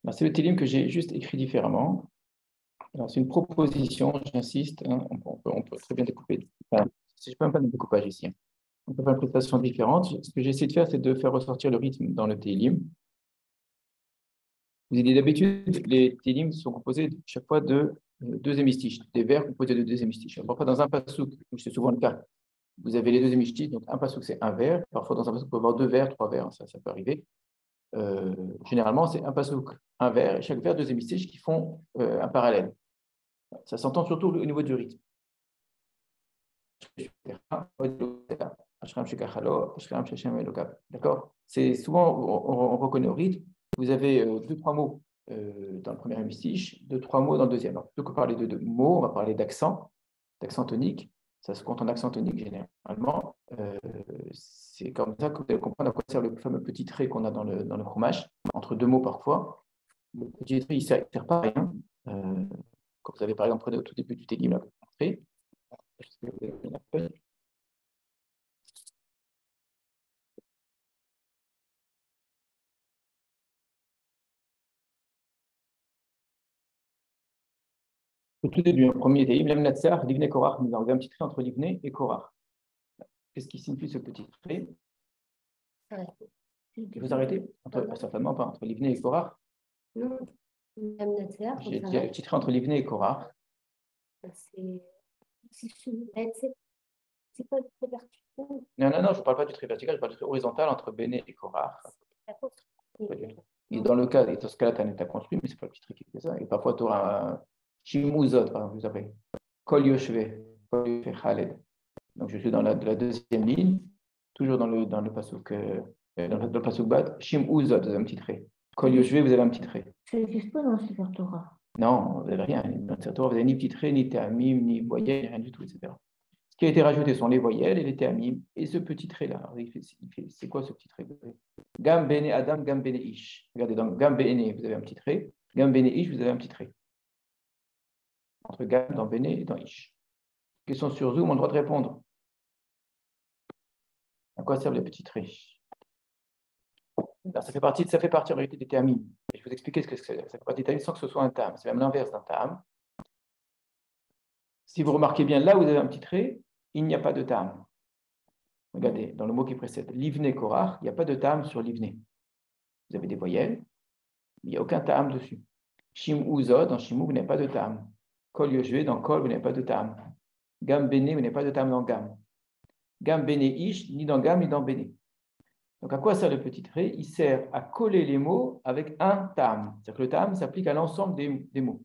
Alors, c'est le télim que j'ai juste écrit différemment. Alors, c'est une proposition, j'insiste. Hein, on peut très bien découper. Enfin, je ne fais même pas de découpage ici. Hein. On peut faire une présentation différente. Ce que j'essaie de faire, c'est de faire ressortir le rythme dans le télim. Vous avez d'habitude, les télim sont composés chaque fois de deux hémistiches, des vers composés de deux hémistiches. Parfois, dans un pasouk, c'est souvent le cas, vous avez les deux hémistiches, donc un pasouk, c'est un vers. Parfois, dans un pasouk, on peut avoir deux vers, trois vers, ça peut arriver. Généralement, c'est un pasouk, un vers, et chaque vers, deux hémistiches qui font un parallèle. Ça s'entend surtout au niveau du rythme. D'accord? C'est souvent, on reconnaît au rythme. Vous avez deux, trois mots dans le premier hémistiche, deux, trois mots dans le deuxième. Alors, plutôt que parler de deux mots, on va parler d'accent tonique. Ça se compte en accent tonique généralement. C'est comme ça que vous allez comprendre à quoi sert le fameux petit trait qu'on a dans le chumash, entre deux mots parfois. Le petit trait, il ne sert pas à rien. Quand vous avez par exemple, prenez au tout début du télim, là, trait. Au tout début, le premier télim, l'Amnatsar, Livne Korach, nous avons un petit trait entre Livne et Korach. Qu'est-ce qui signifie ce petit trait? Vous arrêtez? Certainement pas, entre Livne et Korach. Non, l'Amnatsar. J'ai dit le petit trait entre Livne et Korach. C'est pas le trait vertical. Non, je ne parle pas du trait vertical, je parle du trait horizontal entre Béné et Korach. Et dans ce cas-là, tu as un état construit, mais ce n'est pas le petit trait qui fait ça. Et parfois, tu auras un Shimuzot, par exemple, vous appelez Kol Yoshve, Kol Yoshve Khaled. Donc, je suis dans la deuxième ligne, toujours dans le pasouk, dans le pasouk bat, Shimuzot, vous avez un petit trait. Kol Yoshve, vous avez un petit trait. Ça n'existe pas dans le Sefer Torah. Non, vous n'avez rien. Dans le Sefer Torah, vous n'avez ni petit trait, ni termim, ni voyelle, rien du tout, etc. Ce qui a été rajouté sont les voyelles et les termim. Et ce petit trait-là, c'est quoi ce petit trait? Gam bene Adam, gam bene ish. Regardez, dans gam bene, vous avez un petit trait. Gam bene ish, vous avez un petit trait. Entre gam dans bene et dans ish. Question sur Zoom, on a le droit de répondre. À quoi servent les petits traits? Alors, ça fait partie en réalité des termim. Je vais vous expliquer ce que c'est. Ça fait partie des termim sans que ce soit un tam. C'est même l'inverse d'un tam. Si vous remarquez bien, là où vous avez un petit trait, il n'y a pas de tam. Regardez, dans le mot qui précède, livne korach, il n'y a pas de tam sur livne. Vous avez des voyelles, il n'y a aucun tam dessus. Shim uzod, dans shimou, vous n'avez pas de tam. Kol yoshve, dans kol, vous n'avez pas de tam. Gam bene, vous n'avez pas de tam dans gam. Gam bene ish, ni dans gam, ni dans bene. Donc à quoi sert le petit trait? Il sert à coller les mots avec un tam. C'est-à-dire que le tam s'applique à l'ensemble des mots.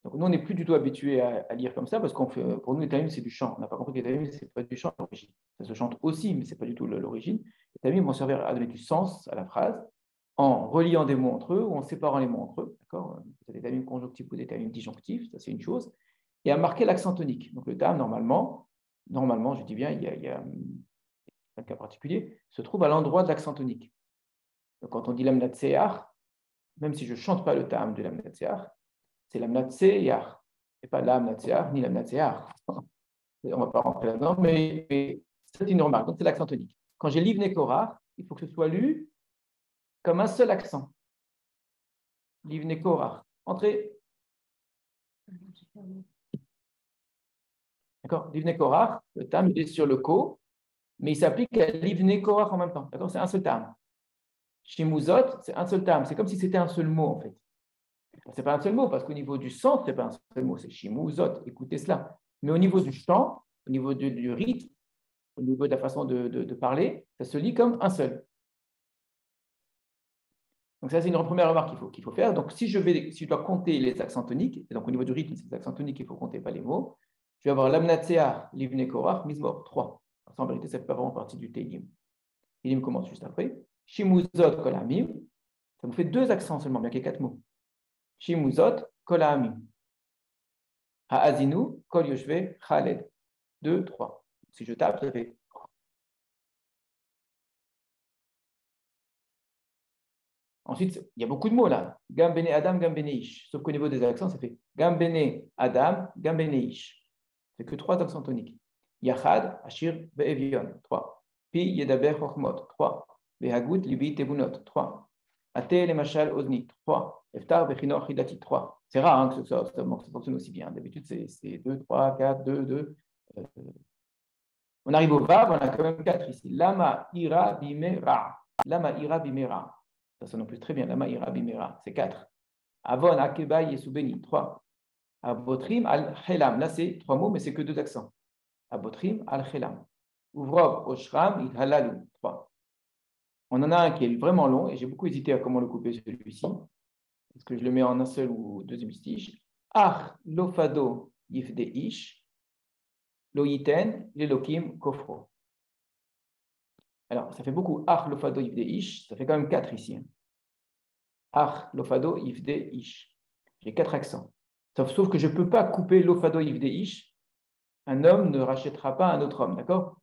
Donc nous, on n'est plus du tout habitué à lire comme ça parce pour nous, les tamim, c'est du chant. On n'a pas compris que les tamim, ce n'est pas du chant à l'origine. Ça se chante aussi, mais ce n'est pas du tout l'origine. Les tamim vont servir à donner du sens à la phrase en reliant des mots entre eux ou en séparant les mots entre eux. D'accord? Vous avez des tamim conjonctifs ou des tamim disjonctifs, ça c'est une chose. Et à marquer l'accent tonique. Donc le tam, normalement, je dis bien, il y a un cas particulier, se trouve à l'endroit de l'accent tonique. Donc quand on dit l'amnatsear, même si je ne chante pas le tam de l'amnatsear, c'est l'amnatsear, et pas l'amnatsear ni l'amnatsear. On ne va pas rentrer là-dedans, mais c'est une remarque. Donc c'est l'accent tonique. Quand j'ai livne korach, il faut que ce soit lu comme un seul accent. Livne korach. Entrez. D'accord? Livne korach, le tam il est sur le ko, mais il s'applique à livne korach en même temps. D'accord? C'est un seul tam. Shimuzot, c'est un seul tam. C'est comme si c'était un seul mot, en fait. Ce n'est pas un seul mot, parce qu'au niveau du sens, ce n'est pas un seul mot, c'est shimuzot. Écoutez cela. Mais au niveau du chant, au niveau du rythme, au niveau de la façon de parler, ça se lit comme un seul. Donc ça, c'est une première remarque qu'il faut faire. Donc si je dois compter les accents toniques, et donc au niveau du rythme, c'est les accents toniques qu'il faut compter, pas les mots, je vais avoir l'amnatseah, livne korach, mizmor, 3. En vérité, ça ne fait pas vraiment partie du télim. Il commence juste après. Shimuzot kolamim, ça vous fait 2 accents seulement, bien qu'il y ait 4 mots. Shimuzot kolamim. Ha'azinu kol yoshve khaled. 2, 3. Si je tape, ça fait. Ensuite, il y a beaucoup de mots là. Gam bene Adam, gam bene ish. Sauf qu'au niveau des accents, ça fait gam bene Adam, gam bene ish. C'est que 3 accents toniques. Yachad, Ashir, Be'evion. 3. Pi, Yedaber, Chochmot. 3. Behagut, Libi, Tebunot. 3. Ate le machal ozni, 3. Eftar bechino achidati, 3. C'est rare hein, que ça fonctionne aussi bien. D'habitude, c'est 2, 3, 4, 2, 2. On arrive au Vav, on a quand même 4 ici. Lama ira bimera. Lama ira bimera. Ça sonne en plus très bien. Lama ira bimera. C'est 4. Avon akeba yesubeni, 3. Abotrim al chelam. Là, c'est 3 mots, mais c'est que 2 accents. Abotrim al chelam. Uvrov oshram idhalalu, 3. On en a un qui est vraiment long, et j'ai beaucoup hésité à comment le couper celui-ci. Est-ce que je le mets en un seul ou deuxième stiche? Ach lofado yifde ish. Lo yiten lelokim kofro. Alors, ça fait beaucoup. Ach lofado yifde ish. Ça fait quand même 4 ici. Ach lofado yifde ish. J'ai 4 accents. Sauf que je ne peux pas couper lofado yifde ish. Un homme ne rachètera pas un autre homme, d'accord?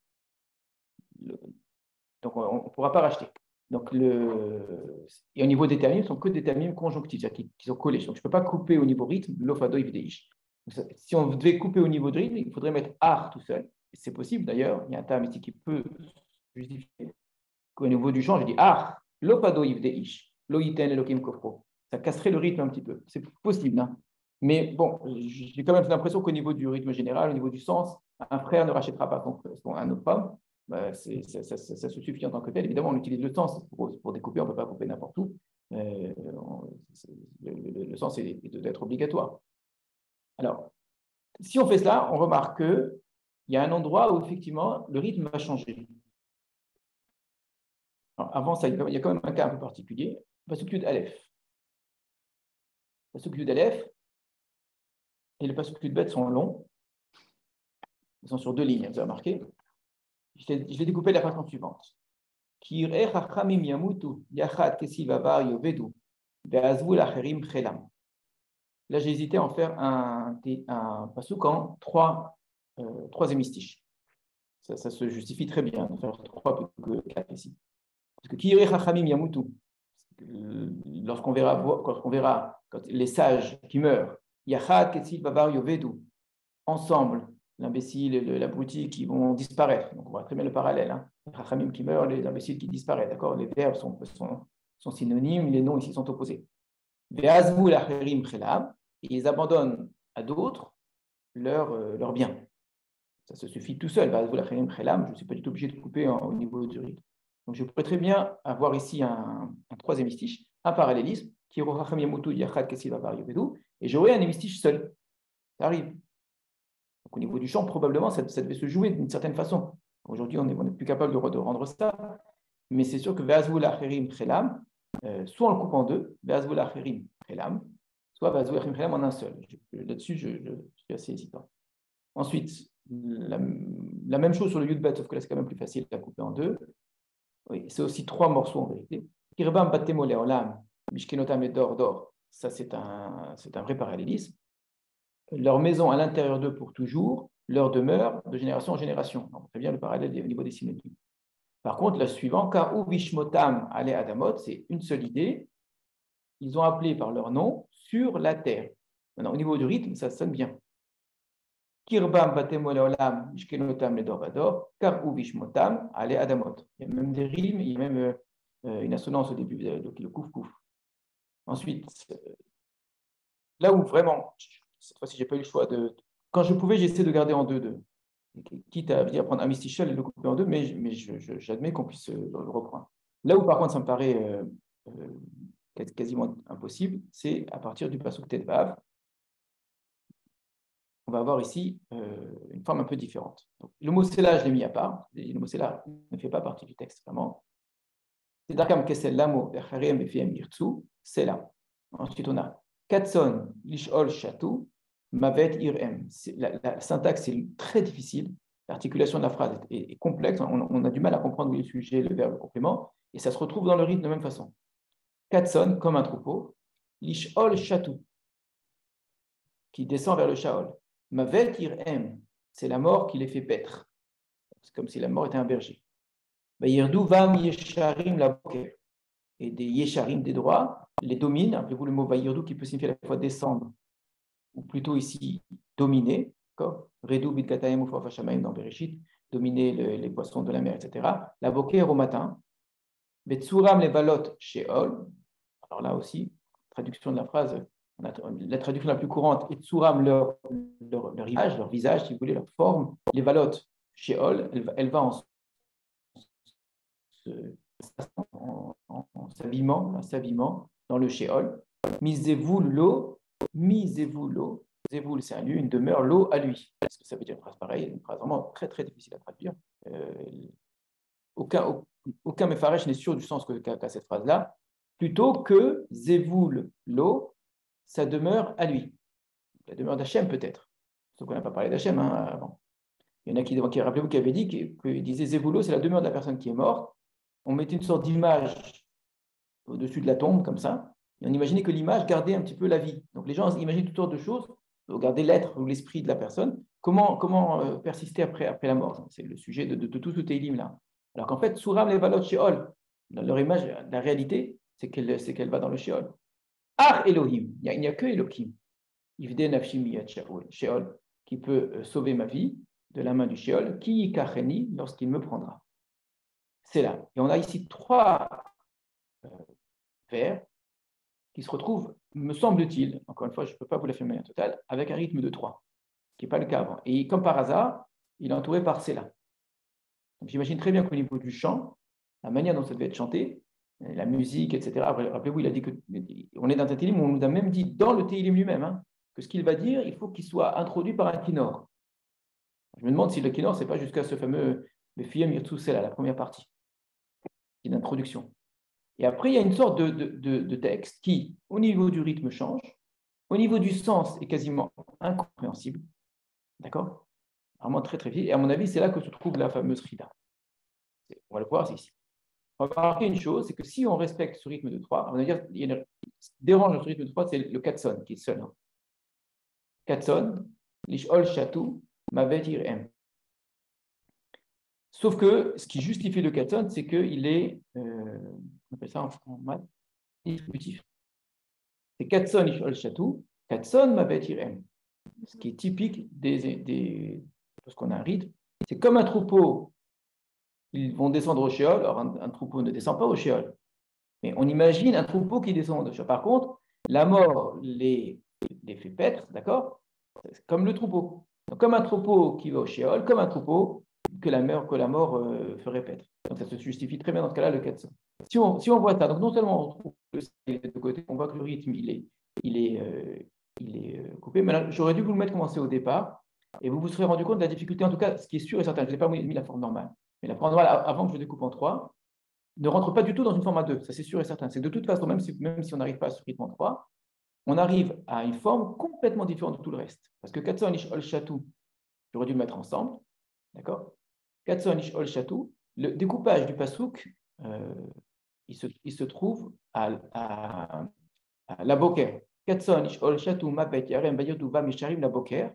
Donc, on ne pourra pas racheter. Donc, et au niveau des termes, ce ne sont que des termes conjonctifs, c'est-à-dire qui sont collés. Donc, je ne peux pas couper au niveau rythme lofado yifde ish. Si on devait couper au niveau de rythme, il faudrait mettre ach tout seul. C'est possible d'ailleurs. Il y a un terme ici qui peut justifier qu'au niveau du chant, je dis ach, lofado yifde ish, lo yiten elokim kofro. Ça casserait le rythme un petit peu. C'est possible. Hein. Mais bon, j'ai quand même l'impression qu'au niveau du rythme général, au niveau du sens, un frère ne rachètera pas un autre homme. Ça se suffit en tant que tel. Évidemment, on utilise le sens pour découper. On ne peut pas couper n'importe où. Le sens est d'être obligatoire. Alors, si on fait cela, on remarque qu'il y a un endroit où effectivement le rythme va changer. Alors, avant ça, il y a quand même un cas un peu particulier. Pasuk Yud Aleph. Pasuk Yud Aleph et le Pasuk Yud Bet sont longs. Ils sont sur 2 lignes, vous avez remarqué. Je vais découper de la façon suivante. Kireh chachamim yamutu yachad kesiv avar yovedu ve'azvu lacherim chelam. Là, j'ai hésité à en faire un pasuk en 3 hémistiches. Ça se justifie très bien de faire 3 plutôt que 4 ici. Parce que Kireh chachamim yamutu, lorsqu'on verra quand les sages qui meurent, yachad kesiv avar yovedu, ensemble, l'imbécile et l'abruti qui vont disparaître. Donc, on voit très bien le parallèle. Hein. Les rachamim qui meurent, les imbéciles qui disparaissent. D'accord? Les verbes sont synonymes, les noms ici sont opposés. Ve'azvu l'acherim chelam, et ils abandonnent à d'autres leurs biens. Ça se suffit tout seul. Ve'azvu l'acherim chelam, je ne suis pas du tout obligé de couper au niveau du rythme. Donc, je pourrais très bien avoir ici un 3e hémistiche, un parallélisme, qui racham yamutu yachad kesiv avar yovedu, et j'aurai un hémistiche seul. Ça arrive. Donc, au niveau du chant, probablement, ça devait se jouer d'une certaine façon. Aujourd'hui, on n'est plus capable de rendre ça. Mais c'est sûr que Ve'azvu l'acherim chelam, soit on le coupe en 2, Ve'azvu l'acherim chelam, soit Ve'azvu l'acherim chelam en un seul. Là-dessus, je suis assez hésitant. Ensuite, la même chose sur le Yud-Bet, sauf que là, c'est quand même plus facile à couper en 2. Oui, c'est aussi 3 morceaux en vérité. Kirbam batemo leolam, mishkenotam et dor. Ça, c'est un vrai parallélisme. Leur maison à l'intérieur d'eux pour toujours, leur demeure de génération en génération. On très bien le parallèle au niveau des synonymes. Par contre, la suivante, Ka'u Vishmotam Ale Adamot, c'est une seule idée. Ils ont appelé par leur nom sur la terre. Maintenant, au niveau du rythme, ça sonne bien. Kirbam Batemole Olam, Mishkenotam Ledor, Ka'u Vishmotam Ale Adamot. Il y a même des rimes, il y a même une assonance au début, donc le kouf-kouf. Ensuite, là où vraiment, cette fois-ci, je n'ai pas eu le choix de. Quand je pouvais, j'essaie de garder en 2-2. Quitte à dire prendre un mystichel et le couper en 2, mais j'admets qu'on puisse le reprendre. Là où, par contre, ça me paraît quasiment impossible, c'est à partir du pasuk Tedvav. On va avoir ici une forme un peu différente. Donc, le mot Sela, je l'ai mis à part. Le mot Sela ne fait pas partie du texte, vraiment. C'est Darkam Kesel Lamo, Verharem, Befiem Yirtsu, Sela. Ensuite, on a Katson, Lishol, Chatou, Mavet, Irem. La syntaxe est très difficile. L'articulation de la phrase est complexe. On a du mal à comprendre où est le sujet, le verbe, le complément. Et ça se retrouve dans le rythme de la même façon. Katson, comme un troupeau. Lishol, Chatou, qui descend vers le Shaol. Mavet, Irem, c'est la mort qui les fait paître. C'est comme si la mort était un berger. Yerdou, Vam, Yesharim, la boker. Et des Yesharim, des droits, les dominent. Rappelez-vous le mot Vayirdu qui peut signifier à la fois descendre, ou plutôt ici dominer. Redou, Bidkataim, ou Fafashamaim dans Bereshit, dominer les poissons de la mer, etc. La boker au matin. Betsuram, les balot, Sheol. Alors là aussi, traduction de la phrase, la traduction la plus courante est Tsuram, leur image, leur visage, si vous voulez, leur forme, les valotes, Sheol, elle va en s'habillement dans le Sheol. Misez-vous l'eau, Zévoul, c'est un lieu, une demeure, l'eau à lui. Est-ce que ça veut dire une phrase pareille? Une phrase vraiment très très difficile à traduire. Aucun Mefaresh n'est sûr du sens qu'a cette phrase-là. Plutôt que Zévoul, l'eau, sa demeure à lui. La demeure d'Hachem peut-être. Sauf qu'on n'a pas parlé d'Hachem avant. Il y en a qui rappelez-vous, qui avaient dit qu'il disait Zévoulo, c'est la demeure de la personne qui est morte. On mettait une sorte d'image au-dessus de la tombe, comme ça, et on imaginait que l'image gardait un petit peu la vie. Donc les gens imaginent toutes sortes de choses, garder l'être ou l'esprit de la personne, comment persister après la mort. C'est le sujet de tout ce Teilim là. Alors qu'en fait, Suram les valot Sheol, dans leur image, la réalité, c'est qu'elle va dans le Sheol. Ar Elohim, il n'y a que Elohim. Ivde nafshi miyat Sheol, qui peut sauver ma vie de la main du Sheol, qui kacheni, lorsqu'il me prendra. C'est là. Et on a ici 3 vers qui se retrouvent, me semble-t-il, encore une fois, je ne peux pas vous l'affirmer en total, avec un rythme de 3, ce qui n'est pas le cas avant. Et comme par hasard, il est entouré par Séla. Donc j'imagine très bien qu'au niveau du chant, la manière dont ça devait être chanté, la musique, etc. Rappelez-vous, il a dit qu'on est dans un Télim où on nous a même dit dans le Télim lui-même que ce qu'il va dire, il faut qu'il soit introduit par un kinor. Je me demande si le kinor, ce n'est pas jusqu'à ce fameux Befiem Yirtzu Séla, la première partie, qui est d'introduction. Et après, il y a une sorte de texte qui, au niveau du rythme, change, au niveau du sens, est quasiment incompréhensible. D'accord? Vraiment très, très vite. Et à mon avis, c'est là que se trouve la fameuse Rida. On va le voir, c'est ici. On va remarquer une chose, c'est que si on respecte ce rythme de 3, on va dire, il y a ce qui dérange ce rythme de 3, c'est le katson qui est seul. Katson, l'ishol chatou, mavet irem. Sauf que ce qui justifie le katson, c'est qu'il est, on appelle ça en maths, distributif. C'est katson ishol chatou, katson mavet irem. Ce qui est typique parce qu'on a un rythme, c'est comme un troupeau. Ils vont descendre au Sheol. Alors, un troupeau ne descend pas au Sheol. Mais on imagine un troupeau qui descend au Sheol. Par contre, la mort les fait paître, d'accord? C'est comme le troupeau. Donc, comme un troupeau qui va au Sheol, comme un troupeau que la mort ferait paître. Donc, ça se justifie très bien dans ce cas-là, le 400. Si on voit ça, donc non seulement on trouve de côté, on voit que le rythme, il est coupé. Mais là, j'aurais dû vous le mettre commencé au départ. Et vous vous serez rendu compte de la difficulté, en tout cas, ce qui est sûr et certain. Je n'ai pas mis la forme normale. Mais la forme normale, avant que je découpe en 3, ne rentre pas du tout dans une forme à 2. Ça, c'est sûr et certain. C'est de toute façon, même si on n'arrive pas à ce rythme en 3, on arrive à une forme complètement différente de tout le reste. Parce que Katson Ish Ol Chatou, j'aurais dû le mettre ensemble. D'accord? Katson Ish Ol Chatou, le découpage du pasouk, il se trouve à la boker. Katson Ish Ol Chatou, Mabet Yarem, Bayodou, Va Misharim, la boker.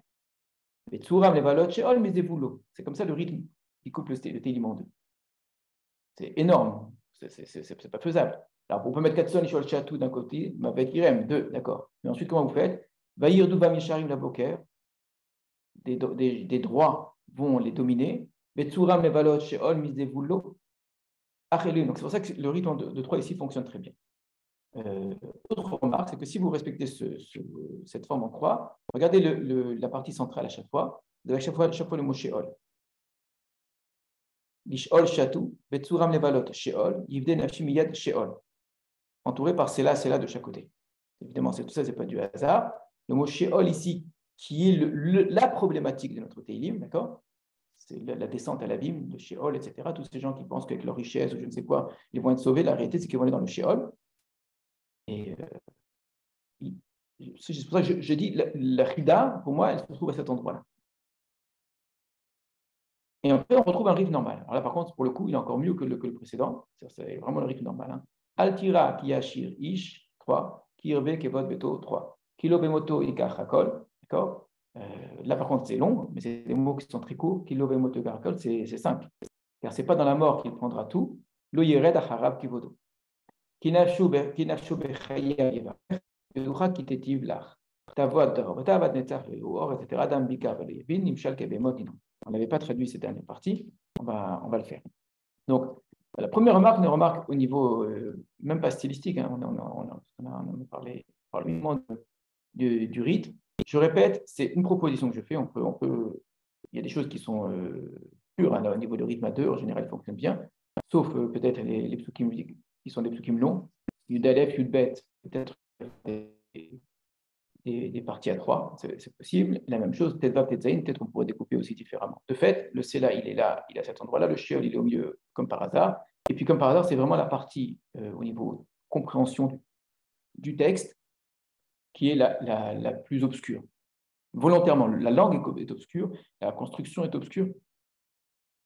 Et Tsuram, les valot, Sheol, Mezevoulo. C'est comme ça le rythme qui coupe le Télim en 2. C'est énorme. C'est pas faisable. Alors, on peut mettre 4 Ishol Chatou d'un côté, avec Irem, 2, d'accord. Mais ensuite, comment vous faites? Vaïr Douva Misharim la Boker, des droits vont les dominer. Betsuram les valot Sheol Mizevoulo. Achelu. Donc, c'est pour ça que le rythme de 3 ici fonctionne très bien. Autre remarque, c'est que si vous respectez cette forme en croix, regardez la partie centrale à chaque fois. Vous avez à chaque fois le mot Sheol. L'ishol chatou, betsuram levalot, sheol, yivde nafshi miyad, sheol. Entouré par cela de chaque côté. Évidemment, tout ça, ce n'est pas du hasard. Le mot sheol ici, qui est la problématique de notre Teilim, d'accord? C'est la descente à l'abîme, le sheol, etc. Tous ces gens qui pensent qu'avec leur richesse ou je ne sais quoi, ils vont être sauvés. La réalité, c'est qu'ils vont aller dans le sheol. Et c'est pour ça que je dis, la Chida, pour moi, elle se trouve à cet endroit-là. Et après, on retrouve un rythme normal. Alors là, par contre, pour le coup, il est encore mieux que le précédent. C'est vraiment le rythme normal. Altira, Kiyashir, Ish, 3. Kirve, Kevod, Beto, 3. Kilo, Bemoto, Ikar, Hakol. D'accord? Là, par contre, c'est long, mais c'est des mots qui sont très courts. Kilo, Bemoto, Ikar, Hakol, c'est 5. Car ce n'est pas dans la mort qu'il prendra tout. Lo Yered, Acharab, Kivodo. Kinafshu, Bechaya, Yeva. Beducha, Kitetiv, Lach. Tavod, Tavad, Netzach, Or, etc. Dambika, Valevin, Nimshal, Kebemot, Dinon. On n'avait pas traduit cette dernière partie, on va le faire. Donc, La première remarque, une remarque au niveau, même pas stylistique, hein, on a parlé probablement du rythme. Je répète, c'est une proposition que je fais. Il y a des choses qui sont pures, hein, là, au niveau du rythme à deux, en général, il fonctionne bien, sauf peut-être les psukim qui sont des psukim longs. Yud Aleph, Yud Bet, peut-être des parties à trois, c'est possible. La même chose, peut-être Vav, peut-être Zayin, peut-être qu'on pourrait découper aussi différemment. De fait, le Sela, il est là, il est à cet endroit-là, le Sheol, il est au milieu, comme par hasard. Et puis, comme par hasard, c'est vraiment la partie au niveau compréhension du texte qui est la plus obscure. Volontairement, la langue est obscure, la construction est obscure,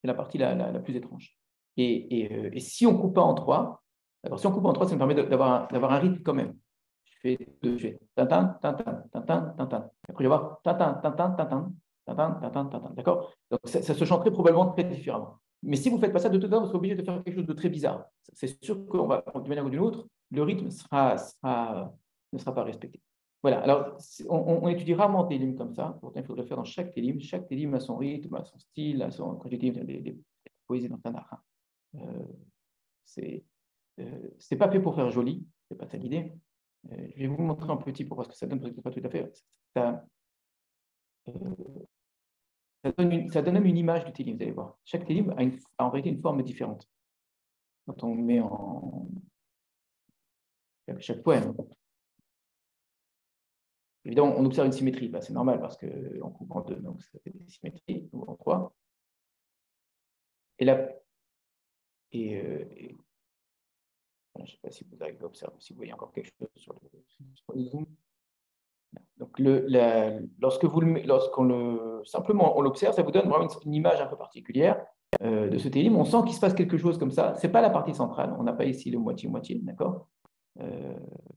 c'est la partie la plus étrange. Et si on coupe pas en trois, alors si on coupe en trois, ça me permet d'avoir un rythme quand même. Je fais tintin, tintin, tintin, tintin. Après, je vais avoir tintin, tintin, tintin, tintin, tintin, tintin. D'accord? Donc, ça se chanterait probablement très différemment. Mais si vous ne faites pas ça, de toute façon, vous serez obligé de faire quelque chose de très bizarre. C'est sûr qu'on va, d'une manière ou d'une autre, le rythme ne sera pas respecté. Voilà, alors on étudie rarement Télim comme ça, pourtant il faudrait faire dans chaque Télim a son rythme, a son style, a son, quand je dis des poésies dans Tanakh. C'est pas fait pour faire joli, c'est pas ça l'idée. Je vais vous montrer un petit pour voir ce que ça donne, parce que c'est pas tout à fait. Ça donne même une image du Télim, vous allez voir. Chaque Télim a en réalité une forme différente. Quand on met en chaque poème. Évidemment, on observe une symétrie, c'est normal parce qu'on coupe en deux, donc ça fait des symétries, ou en trois. Et là, je ne sais pas si vous arrivez à observer, si vous voyez encore quelque chose sur le zoom. Donc, simplement on l'observe, ça vous donne vraiment une image un peu particulière de ce télim. On sent qu'il se passe quelque chose comme ça. Ce n'est pas la partie centrale, on n'a pas ici le moitié-moitié, d'accord.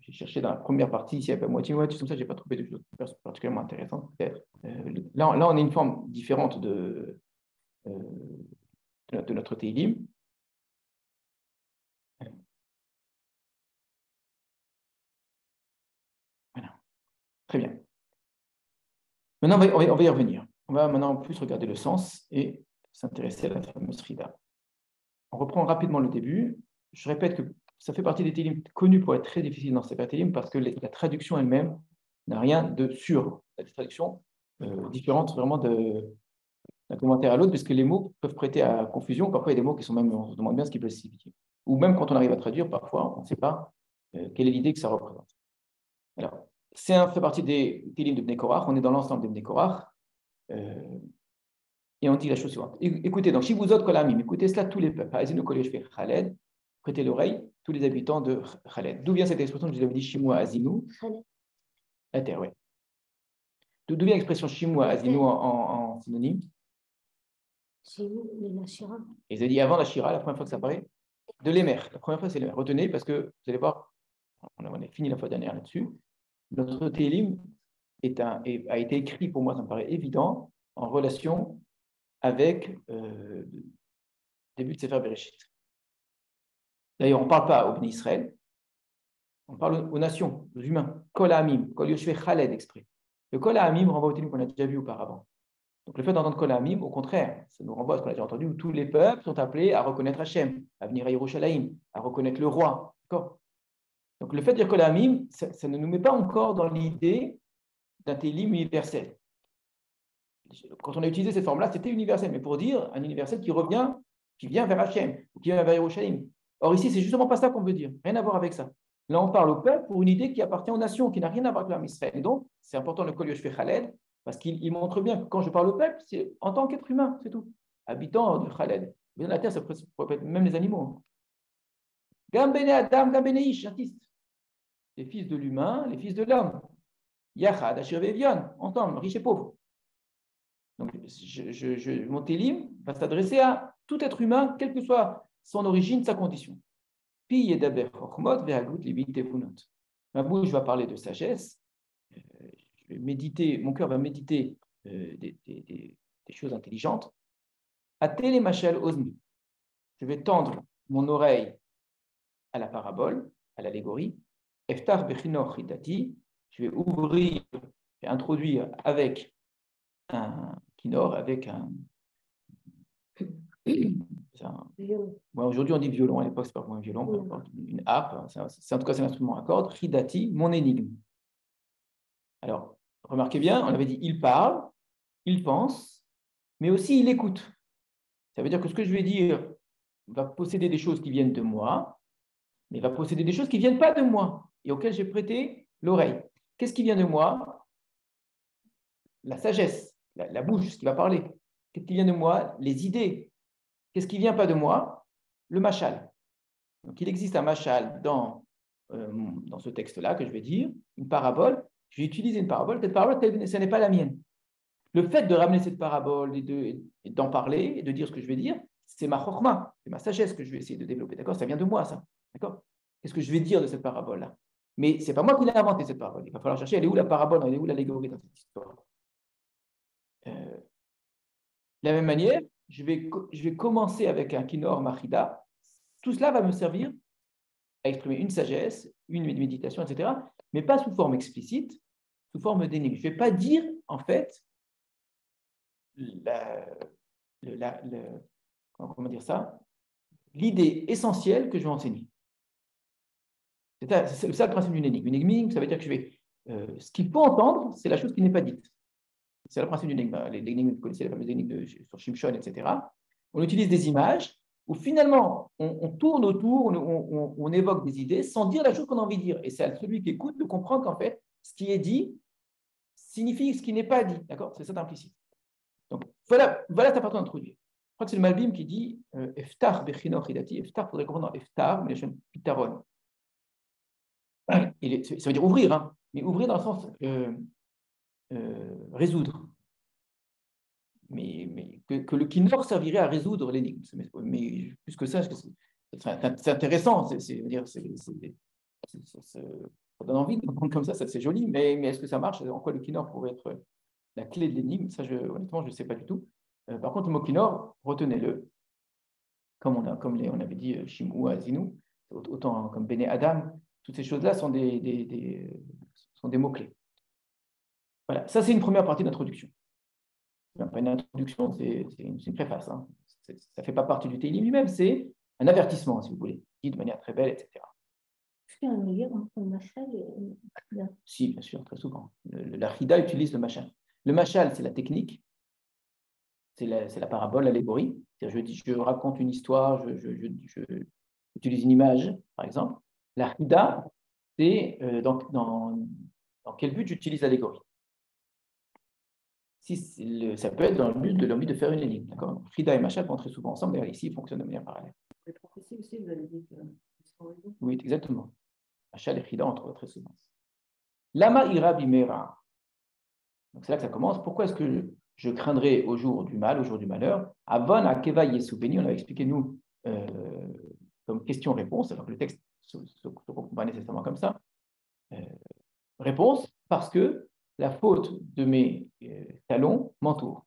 J'ai cherché dans la première partie, s'il n'y a pas moitié-moitié, comme ça, je n'ai pas trouvé de choses particulièrement intéressantes, peut-être. Là, on a une forme différente de notre télim. Voilà. Très bien. Maintenant, on va y revenir. On va maintenant en plus regarder le sens et s'intéresser à la fameuse Rida. On reprend rapidement le début. Je répète que ça fait partie des télim connus pour être très difficiles dans ces télim parce que la traduction elle-même n'a rien de sûr. La traduction différente vraiment d'un commentaire à l'autre, puisque les mots peuvent prêter à confusion. Parfois, il y a des mots qui sont même, on se demande bien ce qu'ils peuvent signifier. Ou même quand on arrive à traduire, parfois, on ne sait pas quelle est l'idée que ça représente. Alors, ça fait partie des télim de Bnei Korach. On est dans l'ensemble des Bnei Korach. Et on dit la chose suivante. Écoutez, donc, Shivuzot Kolamim, écoutez cela tous les peuples. Azinu Koleshve Khaled, prêtez l'oreille, tous les habitants de Khaled. D'où vient cette expression que je vous avais dit, Shimua Azinu? La terre, oui. D'où vient l'expression Shimua Azinu en synonyme? Shimou de la Shira. Et ils ont dit avant la Shira, la première fois que ça apparaît, de l'émer. La première fois, c'est l'émer. Retenez, parce que vous allez voir, on a fini la fois dernière là-dessus. Notre Télim a été écrit, pour moi, ça me paraît évident, en relation avec le début de Sefer Bereshit. D'ailleurs, on ne parle pas aux Bnei Israël, on parle aux nations, aux humains. Kol Ha'amim, Kol Yoshvei Khaled exprès. Le Kol Ha'amim renvoie au Télim qu'on a déjà vu auparavant. Donc le fait d'entendre Kol Ha'amim, au contraire, ça nous renvoie à ce qu'on a déjà entendu, où tous les peuples sont appelés à reconnaître Hachem, à venir à Yerushalayim, à reconnaître le roi. D'accord. Donc le fait de dire Kol Ha'amim, ça ne nous met pas encore dans l'idée d'un Télim universel. Quand on a utilisé cette forme-là, c'était universel, mais pour dire un universel qui vient vers Hachem, ou qui vient vers Yerushalayim. Or ici, c'est justement pas ça qu'on veut dire, rien à voir avec ça. Là, on parle au peuple pour une idée qui appartient aux nations, qui n'a rien à voir avec l'âme Israël. Et donc, c'est important le Kol Yoshvei Khaled, parce qu'il montre bien que quand je parle au peuple, c'est en tant qu'être humain, c'est tout. Habitant du Khaled. Mais dans la terre, ça peut être même les animaux. Gam bene Adam, gam bene Ish, j'insiste. Les fils de l'humain, les fils de l'homme. Yachad, Asher Vevion, ensemble, riche et pauvre. Donc, mon télim va s'adresser à tout être humain, quelle que soit son origine, sa condition. Ma bouche va parler de sagesse. Je vais méditer, mon cœur va méditer des choses intelligentes. Atele machel ozni. Je vais tendre mon oreille à la parabole, à l'allégorie. Eftar bechinor chitati. Je vais ouvrir et introduire avec un kinor, avec un Violon. Aujourd'hui, on dit violon, à l'époque, c'est pas vraiment un violon, peu importe, une harpe, en tout cas, c'est un instrument à cordes, ridati, mon énigme. Alors, remarquez bien, on avait dit il parle, il pense, mais aussi il écoute. Ça veut dire que ce que je vais dire va posséder des choses qui viennent de moi, mais va posséder des choses qui ne viennent pas de moi et auxquelles j'ai prêté l'oreille. Qu'est-ce qui vient de moi? La sagesse, la bouche, ce qui va parler. Qu'est-ce qui vient de moi? Les idées. Qu'est-ce qui ne vient pas de moi? Le machal. Donc, il existe un machal dans ce texte-là que je vais dire, une parabole. Je vais utiliser une parabole. Cette parabole, ce n'est pas la mienne. Le fait de ramener cette parabole et d'en parler et de dire ce que je vais dire, c'est ma chorma, c'est ma sagesse que je vais essayer de développer. D'accord? Ça vient de moi, ça. D'accord? Qu'est-ce que je vais dire de cette parabole-là? Mais ce n'est pas moi qui l'ai inventé, cette parabole. Il va falloir chercher, elle est où la parabole, elle est où l'allégorie dans cette histoire? De la même manière, je vais commencer avec un kinor machida. Tout cela va me servir à exprimer une sagesse, une méditation, etc., mais pas sous forme explicite, sous forme d'énigme. Je ne vais pas dire, en fait, comment dire ça, l'idée essentielle que je vais enseigner. C'est ça le principe d'une énigme. Une énigme, ça veut dire que ce qu'il faut entendre, c'est la chose qui n'est pas dite. C'est le principe d'une énigme. L'énigme, vous connaissez la fameuse énigme sur Shimshon, etc. On utilise des images où finalement, on tourne autour, on évoque des idées sans dire la chose qu'on a envie de dire. Et c'est à celui qui écoute de comprendre qu'en fait, ce qui est dit signifie ce qui n'est pas dit. D'accord? C'est ça implicite. Donc, voilà ta façon d'introduire. Je crois que c'est le Malbim qui dit Eftar bechinoch hidati. Eftar, il faudrait comprendre Eftar, mais les pitaron. Ça veut dire ouvrir, hein, mais ouvrir dans le sens résoudre. Mais que le kinor servirait à résoudre l'énigme. Mais plus que ça, c'est intéressant. Ça donne envie de comprendre comme ça, c'est joli, mais est-ce que ça marche? En quoi le kinor pourrait être la clé de l'énigme? Ça, honnêtement, je ne sais pas du tout. Par contre, le mot kinor, retenez-le, comme on avait dit Shimou, Azinu, autant comme Bene Adam, toutes ces choses-là sont des mots-clés. Voilà, ça c'est une première partie d'introduction. Pas une introduction, c'est une préface. Hein. Ça ne fait pas partie du Télim lui-même, c'est un avertissement, si vous voulez, dit de manière très belle, etc. Est-ce qu'il y a un lien entre le machal et le... Si, bien sûr, très souvent. La Chida utilise le machal. Le machal, c'est la technique, c'est la parabole, l'allégorie. Je raconte une histoire, j'utilise une image, par exemple. La Chida, c'est dans quel but j'utilise l'allégorie. Ça peut être dans le but de faire une énigme. Chida et machal vont très souvent ensemble, d'ailleurs ici, ils fonctionnent de manière parallèle. Les prophéties aussi, vous avez dit que... Oui, exactement. Machal et Chida, on trouve très souvent. Lama ira bimera. Donc c'est là que ça commence. Pourquoi est-ce que je craindrai au jour du mal, au jour du malheur? Avon akeva yesu béni, on l'a expliqué nous comme question-réponse, alors que le texte se comprend pas nécessairement comme ça. Réponse, parce que la faute de mes talons m'entoure.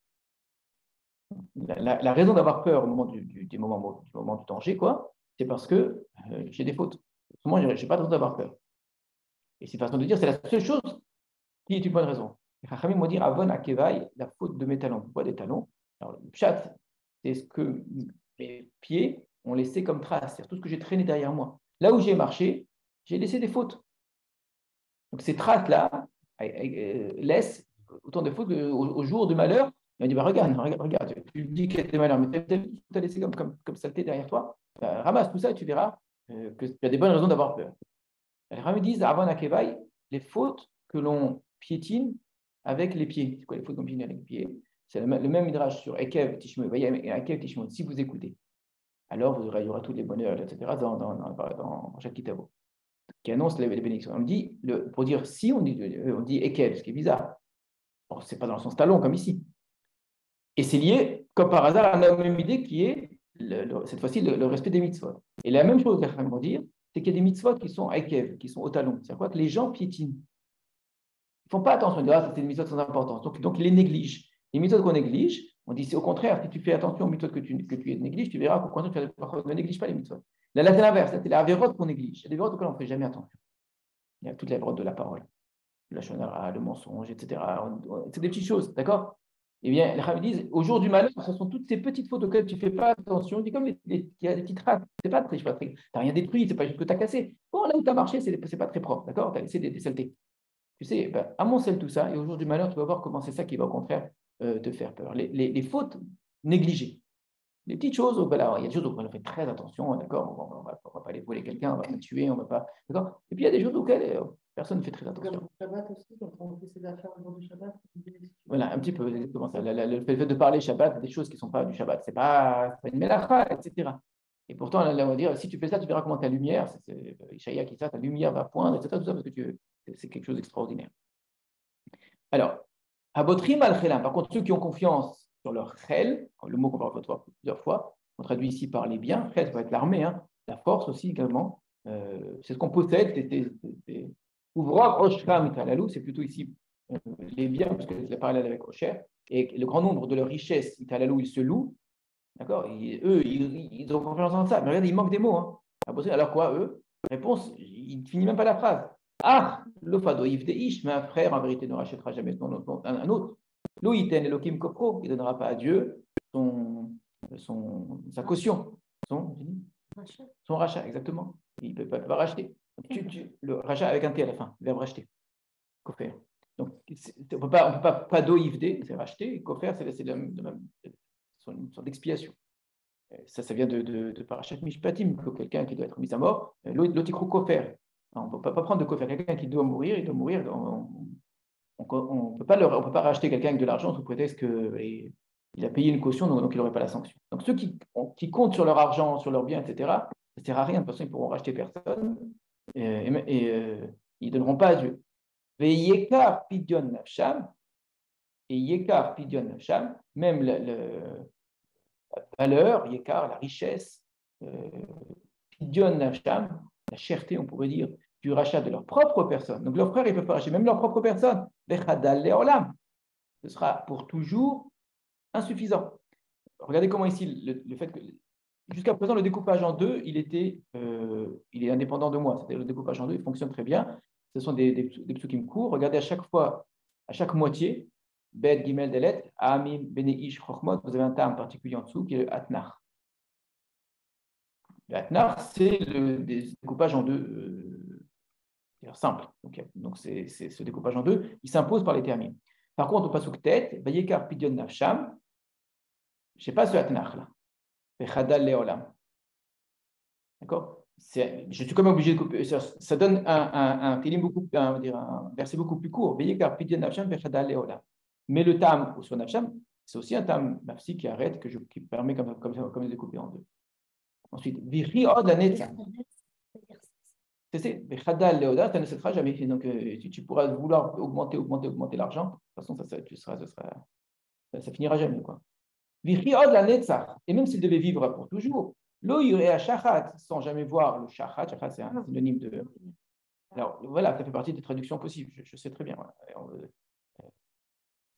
La raison d'avoir peur au moment du moment du danger, quoi, c'est parce que j'ai des fautes. Autrement, je n'ai pas de raison d'avoir peur. Et c'est façon de dire, c'est la seule chose qui est une bonne raison. Les Chachamim vont dire Avon Akevai, la faute de mes talons. Pourquoi des talons? Alors, le pshat, c'est ce que mes pieds ont laissé comme trace, c'est tout ce que j'ai traîné derrière moi. Là où j'ai marché, j'ai laissé des fautes. Donc, ces traces-là laissent autant de fautes au jour du malheur. Il dit regarde, tu dis qu'il y a des malheurs, mais tu as laissé comme saleté derrière toi. Ramasse tout ça et tu verras que tu as des bonnes raisons d'avoir peur. Les Chachamim disent Avon Akevai, les fautes que l'on piétine avec les pieds. C'est quoi les fautes qu'on piétine avec les pieds? C'est le même midrash sur Ekev Tishmo. Vous voyez, Ekev Tishmo, si vous écoutez, alors il y aura tous les bonheurs, etc. dans chaque kitabo qui annonce les bénédictions. On dit, pour dire si, on dit Ekev, ce qui est bizarre. Bon, ce n'est pas dans le sens talon comme ici. Et c'est lié, comme par hasard, à la même idée qui est, cette fois-ci, le respect des mitzvot. Et la même chose, qu'on va dire, c'est qu'il y a des mitzvot qui sont Ekev, qui sont au talon. C'est-à-dire quoi? Que les gens piétinent. Ils ne font pas attention, ils disent, c'est une méthode sans importance. Donc, ils les négligent. Les méthodes qu'on néglige, on dit, c'est au contraire, si tu fais attention aux méthodes que tu négliges, tu verras qu'au contraire, tu ne négliges pas les méthodes. Là, c'est l'inverse, c'est la vérote qu'on néglige. Il y a des vérotes auxquelles on ne fait jamais attention. Il y a toutes les vérotes de la parole, la shonara, le mensonge, etc. C'est des petites choses, d'accord? Eh bien, les Chachamim disent, au jour du malheur, ce sont toutes ces petites fautes auxquelles tu ne fais pas attention. C'est comme il y a des petites traces. C'est pas très, tu n'as rien détruit, c'est pas juste que tu as cassé. Bon, là où tu as marché, c'est pas très propre, d'accord? Tu as laissé des saletés. Tu sais, ben, amoncelle tout ça, et au jour du malheur, tu vas voir comment c'est ça qui va au contraire te faire peur. Les fautes négligées. Les petites choses, voilà, il y a des choses auxquelles on fait très attention, d'accord? On va pas aller voler quelqu'un, on va pas le tuer, on va pas. D'accord? Et puis il y a des choses auxquelles personne ne fait très attention. Comme le Shabbat aussi, quand on fait ses affaires le jour du Shabbat. Voilà, un petit peu, exactement ça. Le fait de parler Shabbat, des choses qui ne sont pas du Shabbat, c'est pas une mélacha, etc. Et pourtant, là, on va dire, si tu fais ça, tu verras comment ta lumière, c'est Ishaïa qui dit ça, ta lumière va poindre, etc. Tout ça, parce que c'est quelque chose d'extraordinaire. Alors, Abotrim al-Chelam, par contre, ceux qui ont confiance sur leur chel, le mot qu'on va revoir plusieurs fois, on traduit ici par les biens, chel, ça va être l'armée, hein, la force aussi également, c'est ce qu'on possède, c'est plutôt ici les biens, parce que c'est la parallèle avec Osher, et le grand nombre de leurs richesses, Italalou, ils se louent, d'accord? Eux, ils ont confiance en ça, mais regardez, il manque des mots. Hein. Alors quoi, eux? Réponse, il ne finit même pas la phrase. Ah, le fado ish, mais un frère, en vérité, ne rachètera jamais un autre. Loïten Elohim Kopro, il ne donnera pas à Dieu sa caution, son rachat, exactement. Il ne peut pas racheter. Le rachat avec un T à la fin, le verbe racheter. Kofer. Donc, on ne peut pas doivde, c'est racheter, et kofer, c'est une sorte d'expiation. Ça vient de Parashat Mishpatim, que quelqu'un qui doit être mis à mort, l'otikrou kofer. On ne peut pas prendre de kofer. Quelqu'un qui doit mourir, il doit mourir. On ne peut pas racheter quelqu'un avec de l'argent sous prétexte qu'il a payé une caution, donc il n'aurait pas la sanction. Donc ceux qui comptent sur leur argent, sur leurs biens, etc., ça ne sert à rien. De toute façon, ils ne pourront racheter personne et ils ne donneront pas à Dieu. Et Yekar Pidyon Nafsham, même la valeur, Yekar, la richesse, Pidyon Nafsham, la cherté, on pourrait dire, du rachat de leur propre personne. Donc leurs frères, ils ne peuvent pas racheter même leur propre personne. Bechadal Leolam. Ce sera pour toujours insuffisant. Regardez comment ici, le fait que jusqu'à présent, le découpage en deux, il est indépendant de moi. C'est-à-dire le découpage en deux, il fonctionne très bien. Ce sont des psukim courts. Regardez à chaque fois, à chaque moitié, Bet, Gimel, Delet, Amim, Beneish, Chochmot, vous avez un terme particulier en dessous qui est le Atnar. Le Atnar, c'est le découpage en deux simple. Donc c'est ce découpage en deux, il s'impose par les termines. Par contre, au pasuk tête, Vayekar Pidyon Nafsham, je ne sais pas ce Atnar là. Bechadal Leolam. D'accord? Je suis quand même obligé de couper. Ça donne un verset beaucoup plus court. Mais le tam ou sur nafsham, c'est aussi un tam mafsi qui arrête, qui permet comme de découper en deux. Ensuite, viri od la netza. C'est Bechadal Leoda, tu ne cesseras jamais. Donc, tu pourras vouloir augmenter l'argent. De toute façon, ça finira jamais. Viri od la netza. Et même s'il devait vivre pour toujours, l'eau irait à shachat sans jamais voir le shachat. Shachat, c'est un synonyme de. Alors voilà, ça fait partie des traductions possibles. Je sais très bien.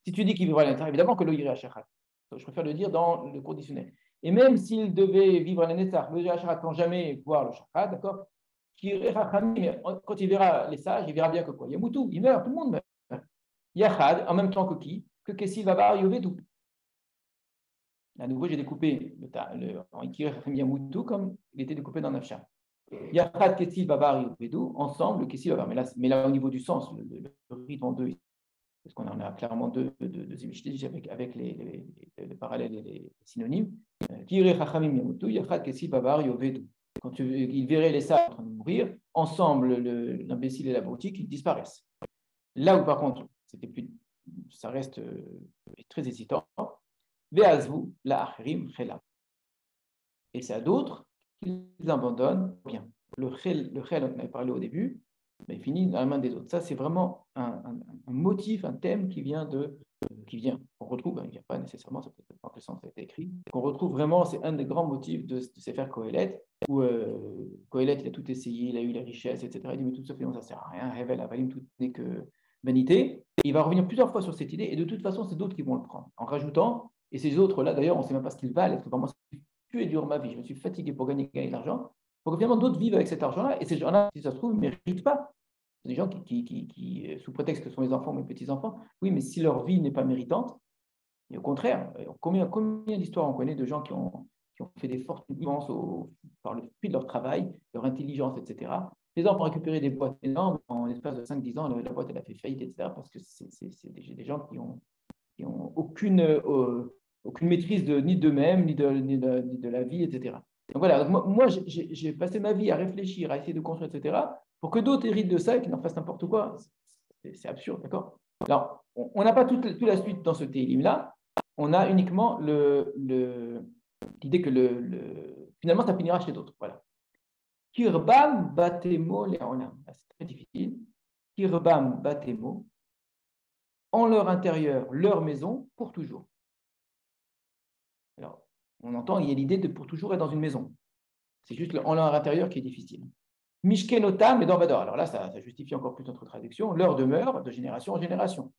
Si tu dis qu'il vivra à l'intérieur, évidemment que l'eau irait à shachat. Je préfère le dire dans le conditionnel. Et même s'il devait vivre à l'Netzach, l'eau irait à shachat sans jamais voir le shachat, d'accord? Quand il verra les sages, il verra bien que quoi? Yamutu, il meurt, tout le monde meurt. Yachad, en même temps que qui? Que Kessi Vabar Yovedou. À nouveau, j'ai découpé en Ikir Yamutu comme il était découpé dans Nafsha. Yachad Kessi Vabar Yovedou, ensemble, Kessi Vabar. Mais là, au niveau du sens, le rythme en deux, parce qu'on en a clairement deux avec les parallèles et les synonymes. Kireh Chachamim Yamutu, Yachad Kessi Vabar Yovedou. Quand il verrait les sages en train de mourir, ensemble, l'imbécile et la boutique, ils disparaissent. Là où, par contre, ça reste très hésitant, Ve'azvu la achirim chela. Et c'est à d'autres qu'ils abandonnent bien. Le chel, on en avait parlé au début, mais il finit dans la main des autres. Ça, c'est vraiment un motif, un thème qui vient, on retrouve, il n'y a pas nécessairement, ça peut être dans quel sens ça a été écrit, qu'on retrouve vraiment, c'est un des grands motifs de Sefer Kohelet, où Kohelet, il a tout essayé, il a eu les richesses, etc. Il dit, mais tout ça, ça ne sert à rien, Hevel, Avalim, tout n'est que vanité. Et il va revenir plusieurs fois sur cette idée, et de toute façon, c'est d'autres qui vont le prendre, en rajoutant, et ces autres-là, d'ailleurs, on ne sait même pas ce qu'ils valent, est-ce que vraiment, tu es dur ma vie, je me suis fatigué pour gagner de l'argent, pour que finalement d'autres vivent avec cet argent-là, et ces gens-là, si ça se trouve, ne méritent pas. C'est des gens qui, sous prétexte que ce sont mes enfants, mes petits-enfants, oui, mais si leur vie n'est pas méritante, Et au contraire, combien d'histoires on connaît de gens qui ont fait des fortunes immenses par le fruit de leur travail, leur intelligence, etc. Les gens ont récupéré des boîtes énormes en l'espace de 5-10 ans, la boîte elle a fait faillite, etc. Parce que c'est des gens qui ont aucune maîtrise ni d'eux-mêmes, ni de la vie, etc. Donc voilà, donc moi j'ai passé ma vie à réfléchir, à essayer de construire, etc., pour que d'autres héritent de ça et qu'ils en fassent n'importe quoi. C'est absurde, d'accord? Alors, on n'a pas toute la suite dans ce télim-là, on a uniquement l'idée que finalement, ça finira chez d'autres. Voilà. Kirbam batemo leolam. C'est très difficile. Kirbam batemo, en leur intérieur, leur maison, pour toujours. Alors, on entend, il y a l'idée de pour toujours être dans une maison. C'est juste en leur intérieur qui est difficile. Mishkenotam et Dorvador. Alors là, ça justifie encore plus notre traduction. Leur demeure de génération en génération.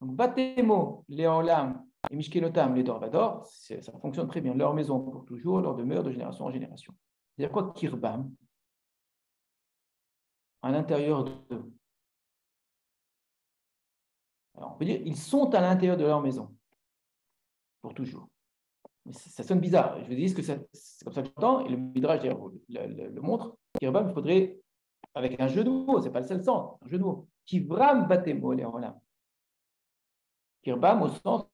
Donc, Batemo, Léolam et Mishkenotam, les Dorvador, ça fonctionne très bien. Leur maison pour toujours, leur demeure de génération en génération. C'est-à-dire quoi, Kirbam, à l'intérieur d'eux. Alors, on peut dire, ils sont à l'intérieur de leur maison, pour toujours. Mais ça sonne bizarre. Je vous dis que c'est comme ça que j'entends, et le Midrash le montre. Kirbam, il faudrait, avec un jeu de mots, ce n'est pas le seul sens, un jeu de mots. Kivram Batemo, Léolam. Kirbam, au sens,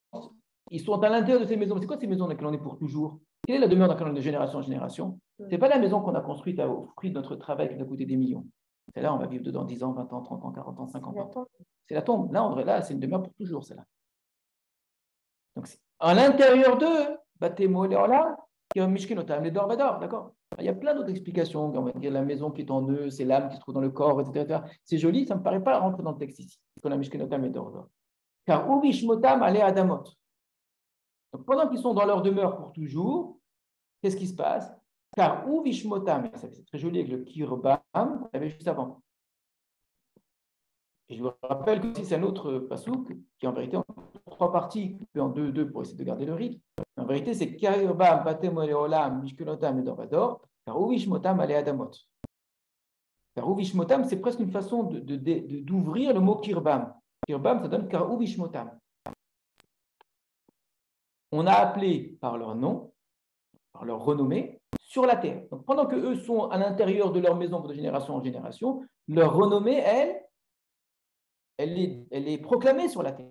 ils sont à l'intérieur de ces maisons. C'est quoi ces maisons dans lesquelles on est pour toujours? Quelle est la demeure dans laquelle on est de génération en génération? Ce n'est pas la maison qu'on a construite au fruit de notre travail qui nous a coûté des millions. C'est là, on va vivre dedans 10 ans, 20 ans, 30 ans, 40 ans, 50 ans. C'est la tombe. Là, c'est une demeure pour toujours, celle-là. Donc, à l'intérieur d'eux, Batemo Léola, qui est Mishkenotam, les Dorvador, d'accord? Il y a plein d'autres explications. On va dire la maison qui est en eux, c'est l'âme qui se trouve dans le corps, etc. C'est joli, ça ne me paraît pas rentrer dans le texte ici, qu'on a Mishkenotam et Dorvador. Car Uvishmotam allait Adamot. Donc, pendant qu'ils sont dans leur demeure pour toujours, qu'est-ce qui se passe? Car Uvishmotam, c'est très joli avec le Kirbam, qu'on avait juste avant. Et je vous rappelle que c'est un autre pasouk qui en vérité en 3 parties, coupé en 2 pour essayer de garder le rythme. En vérité, c'est Kirbam, Batem Oleolam, Mishkenotam et Dorvador, car Uvishmotam allait Adamot. Car Uvishmotam, c'est presque une façon d'ouvrir le mot Kirbam. Kirbam, ça donne car Uvishmotam. On a appelé par leur nom, par leur renommée, sur la terre. Donc, pendant qu'eux sont à l'intérieur de leur maison de génération en génération, leur renommée, elle est proclamée sur la terre.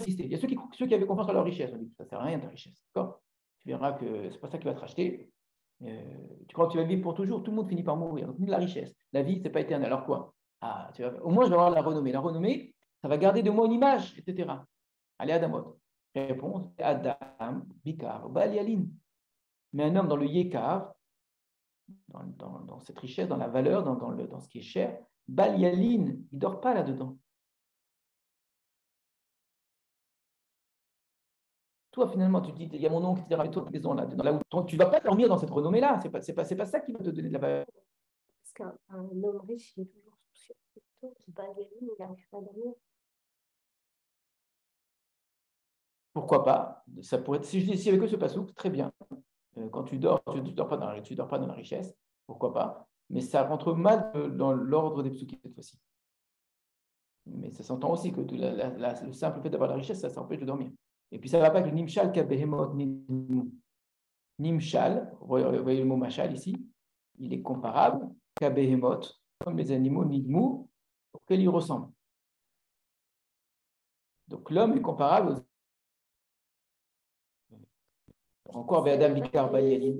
Il y a ceux qui avaient confiance à leur richesse. On dit, ça ne sert à rien ta richesse. D'accord? Tu verras que ce n'est pas ça qui va te racheter. Tu crois que tu vas vivre pour toujours, tout le monde finit par mourir. Donc, ni de la richesse. La vie, ce n'est pas éternel. Alors quoi? Au moins, je vais avoir la renommée. La renommée, ça va garder de moi une image, etc. Allez, Adamot. Réponse, Adam, Bikar, Bal Yalin. Mais un homme dans le Yekar, dans cette richesse, dans la valeur, dans ce qui est cher, Bal Yalin, il ne dort pas là-dedans. Toi, finalement, tu dis, il y a mon oncle, etc. Mais toi, maison là, tu ne vas pas dormir dans cette renommée-là. C'est pas ça qui va te donner de la valeur. Parce qu'un homme riche, il est toujours soucieux de tout. Il n'arrive pas à dormir. Pourquoi pas? Ça pourrait être, si je dis ici avec eux ce pasouk, très bien. Quand tu dors, tu ne dors pas dans la richesse. Pourquoi pas? Mais ça rentre mal dans l'ordre des psukim cette fois-ci. Mais ça s'entend aussi que le simple fait d'avoir la richesse, ça empêche de dormir. Et puis ça ne va pas avec le nimshal kabehemot nidmu. Nimshal, vous voyez le mot machal ici, il est comparable kabehemot, comme les animaux nidmu, auxquels il ressemble. Donc l'homme est comparable encore Adam Bikar Bayalin.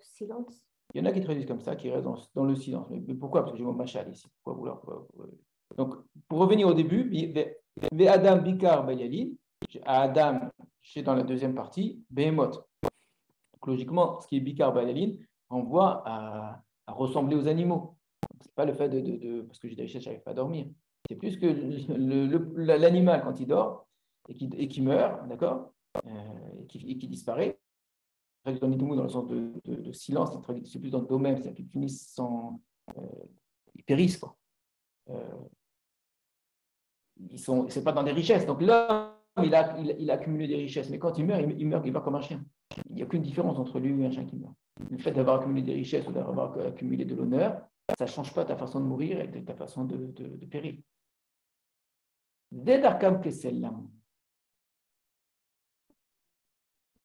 Silence. Il y en a qui traduisent comme ça, qui restent dans le silence. Mais pourquoi? Parce que j'ai mon machal ici. Donc, pour revenir au début, Adam Bikar Bayalin, Adam, c'est dans la deuxième partie, Behemoth. Donc, logiquement, ce qui est Bikar Bayalin renvoie à ressembler aux animaux. Ce n'est pas le fait parce que j'ai des richesses, je n'arrive pas à dormir. C'est plus que l'animal, quand il dort et qui meurt, d'accord, et qui disparaît, dans dans le sens de silence, c'est plus dans le domaine, c'est-à-dire qu'ils finissent sans. Ils périssent, quoi. C'est pas dans des richesses. Donc l'homme, il a accumulé des richesses, mais quand il meurt, il meurt comme un chien. Il n'y a aucune différence entre lui et un chien qui meurt. Le fait d'avoir accumulé des richesses ou d'avoir accumulé de l'honneur, ça ne change pas ta façon de mourir et ta façon de périr. Dedarkam Keselam.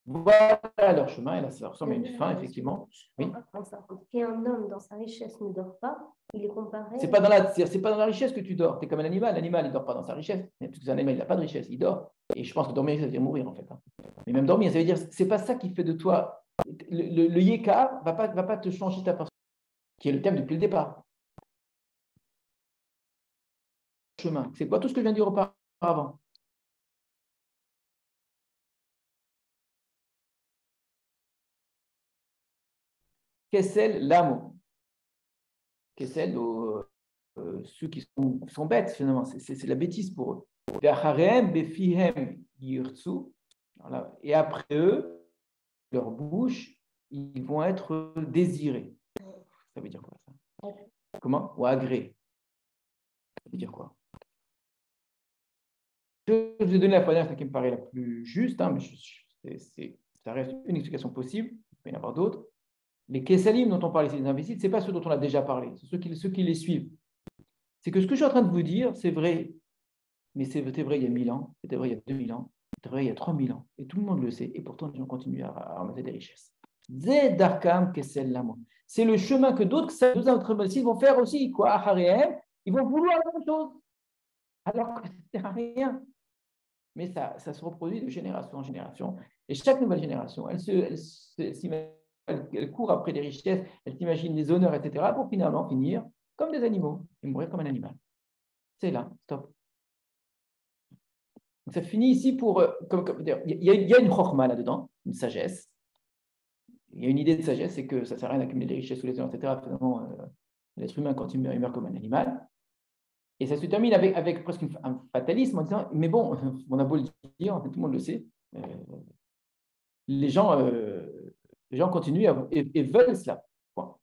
Voilà leur chemin, et là ça ressemble à une fin, effectivement. Oui. Si un homme dans sa richesse ne dort pas, il est comparé. C'est pas dans la richesse que tu dors. Tu es comme un animal. L'animal, il ne dort pas dans sa richesse. Parce que c'est un animal, il n'a pas de richesse, il dort. Et je pense que dormir, ça veut dire mourir, en fait. Mais même dormir, ça veut dire, c'est pas ça qui fait de toi. Le yéka va pas te changer ta personne, qui est le thème depuis le départ. Chemin. C'est quoi tout ce que je viens de dire auparavant? Kessel, l'amour. Kessel, ceux qui sont bêtes, finalement. C'est la bêtise pour eux. Et après eux, leur bouche, ils vont être désirés. Ça veut dire quoi, ça? Comment? Ou agré. Ça veut dire quoi? Je vais donner la première, qui me paraît la plus juste, hein, mais ça reste une explication possible. Il peut y en avoir d'autres. Les Kessalim dont on parle ici, les invisibles, ce n'est pas ceux dont on a déjà parlé, c'est ceux qui les suivent. C'est que ce que je suis en train de vous dire, c'est vrai, mais c'était vrai il y a 1000 ans, c'était vrai il y a 2000 ans, c'était vrai il y a 3000 ans, et tout le monde le sait, et pourtant les gens continuent à ramasser des richesses. Zedarkam Kessel Lamo. C'est le chemin que d'autres vont faire aussi, quoi, Hareem, ils vont vouloir la même chose, alors que ça ne sert à rien. Mais ça se reproduit de génération en génération, et chaque nouvelle génération, elle court après les richesses, elle s'imagine les honneurs, etc., pour finalement finir comme des animaux et mourir comme un animal. C'est là, stop. Donc ça finit ici pour. Il y a une chokhma là-dedans, une sagesse. Il y a une idée de sagesse, c'est que ça ne sert à rien d'accumuler des richesses sous les honneurs, etc. Finalement, l'être humain, quand il meurt comme un animal. Et ça se termine avec presque un fatalisme en disant mais bon, on a beau le dire, tout le monde le sait, les gens continuent et veulent cela. Point.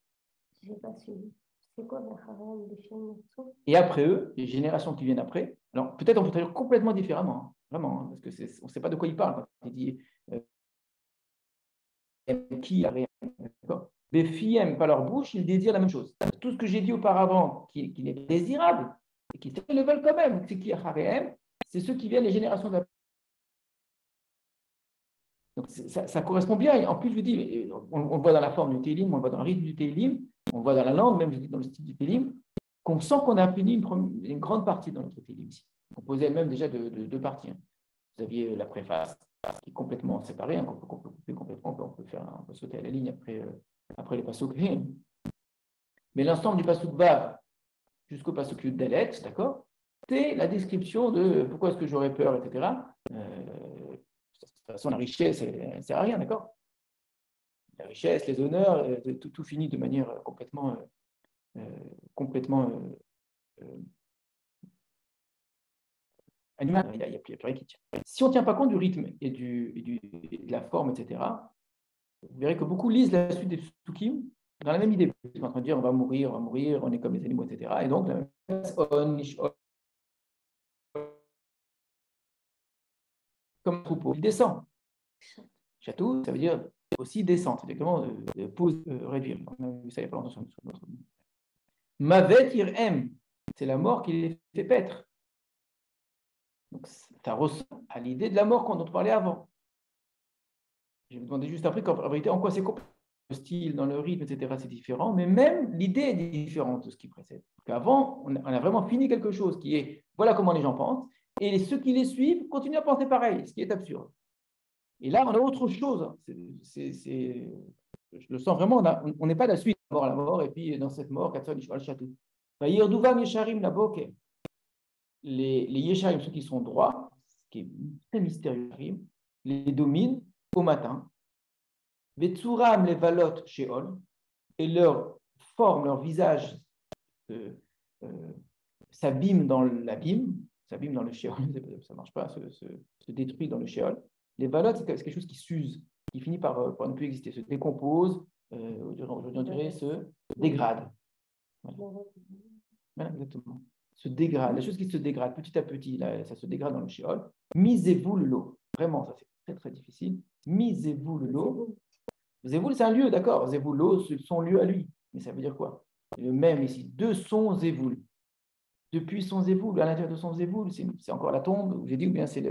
Je n'ai pas suivi. C'est quoi la Hareem des chiens? Et après eux, les générations qui viennent après, alors peut-être on peut traduire complètement différemment, hein, vraiment, hein, parce que on ne sait pas de quoi il parle quand il dit qui a rien. Les filles n'aiment pas leur bouche, ils désirent la même chose. Tout ce que j'ai dit auparavant qui est désirable, et qui le veulent quand même, c'est qui a Hareem, c'est ceux qui viennent les générations d'après. Donc ça correspond bien. En plus, je vous dis, on le voit dans la forme du Télim, on le voit dans le rythme du Télim, on le voit dans la langue, même dans le style du Télim, qu'on sent qu'on a fini une grande partie dans notre Télim ici, composée elle-même déjà de deux parties. Hein. Vous aviez la préface qui est complètement séparée, hein, qu'on peut couper complètement, on peut sauter à la ligne après les pasuk. Mais l'ensemble du pasuk Vav jusqu'au pasuk Yud Dalet, d'accord, c'est la description de pourquoi est-ce que j'aurais peur, etc. De toute façon, la richesse, elle ne sert à rien, d'accord? La richesse, les honneurs, tout finit de manière complètement animale. Il n'y a plus rien qui tient. Si on ne tient pas compte du rythme et de la forme, etc., vous verrez que beaucoup lisent la suite des psukim dans la même idée. Ils sont en train de dire on va mourir, on est comme les animaux, etc. Et donc, comme un troupeau, il descend. Château, ça veut dire aussi descendre, c'est exactement pause, réduire. On a vu ça il n'y a pas longtemps sur notre. Mavet irem, c'est la mort qui les fait paître. Donc ça ressemble à l'idée de la mort dont on parlait avant. Je vais vous demander juste après, en vérité, en quoi c'est complètement le style, dans le rythme, etc., c'est différent, mais même l'idée est différente de ce qui précède. Avant, on a vraiment fini quelque chose qui est, voilà comment les gens pensent, et ceux qui les suivent continuent à penser pareil, ce qui est absurde. Et là, on a autre chose. Je le sens vraiment, on n'est pas de la suite, la mort, et puis dans cette mort, les Yesharim, ceux qui sont droits, ce qui est très mystérieux, les dominent au matin. Vetsuram les valot Sheol, et leur forme, leur visage s'abîme dans l'abîme, s'abîme dans le Sheol, ça ne marche pas, se détruit dans le Sheol. Les valotes, c'est quelque chose qui s'use, qui finit par ne plus exister, se décompose, aujourd'hui on dirait se dégrade. Voilà, exactement. Se dégrade, la chose qui se dégrade petit à petit, là, ça se dégrade dans le Sheol. Misez-vous l'eau. Vraiment, ça c'est très très difficile. Misez-vous l'eau. Zévoul, c'est un lieu, d'accord. Zévoul, l'eau, c'est son lieu à lui. Mais ça veut dire quoi? Le même ici, de son Zévoul. depuis son zéboul, à l'intérieur de son zéboul, c'est encore la tombe, j'ai dit, ou bien c'est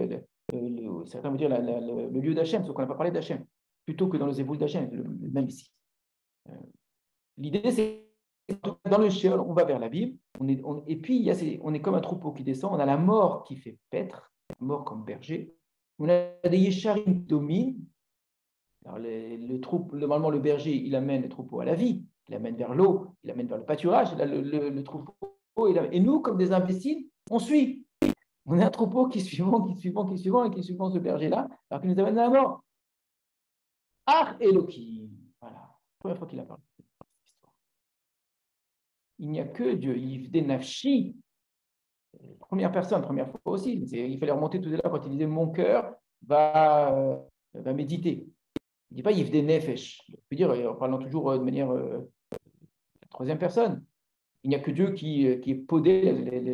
certains vont dire le lieu d'Hachem, sauf qu'on n'a pas parlé d'Hachem, plutôt que dans le zéboul d'Hachem, même ici. L'idée, c'est dans le Sheol, on va vers la Bible, et puis on est comme un troupeau qui descend, on a la mort qui fait paître, la mort comme berger, on a des Yesharim qui dominent. Alors normalement, le berger, il amène le troupeau à la vie, il amène vers l'eau, il amène vers le pâturage, et là, le troupeau, et nous, comme des imbéciles, on suit. On est un troupeau qui suivant ce berger-là, alors qu'il nous amène à la mort. Ar Elohim. Voilà, première fois qu'il a parlé. Il n'y a que Dieu, Yivde Nafshi, première personne, première fois aussi. Il fallait remonter tout à l'heure quand il disait mon cœur va méditer. Il ne dit pas Yivde Nefesh. Je peux dire, en parlant toujours de manière troisième personne. Il n'y a que Dieu qui est podé.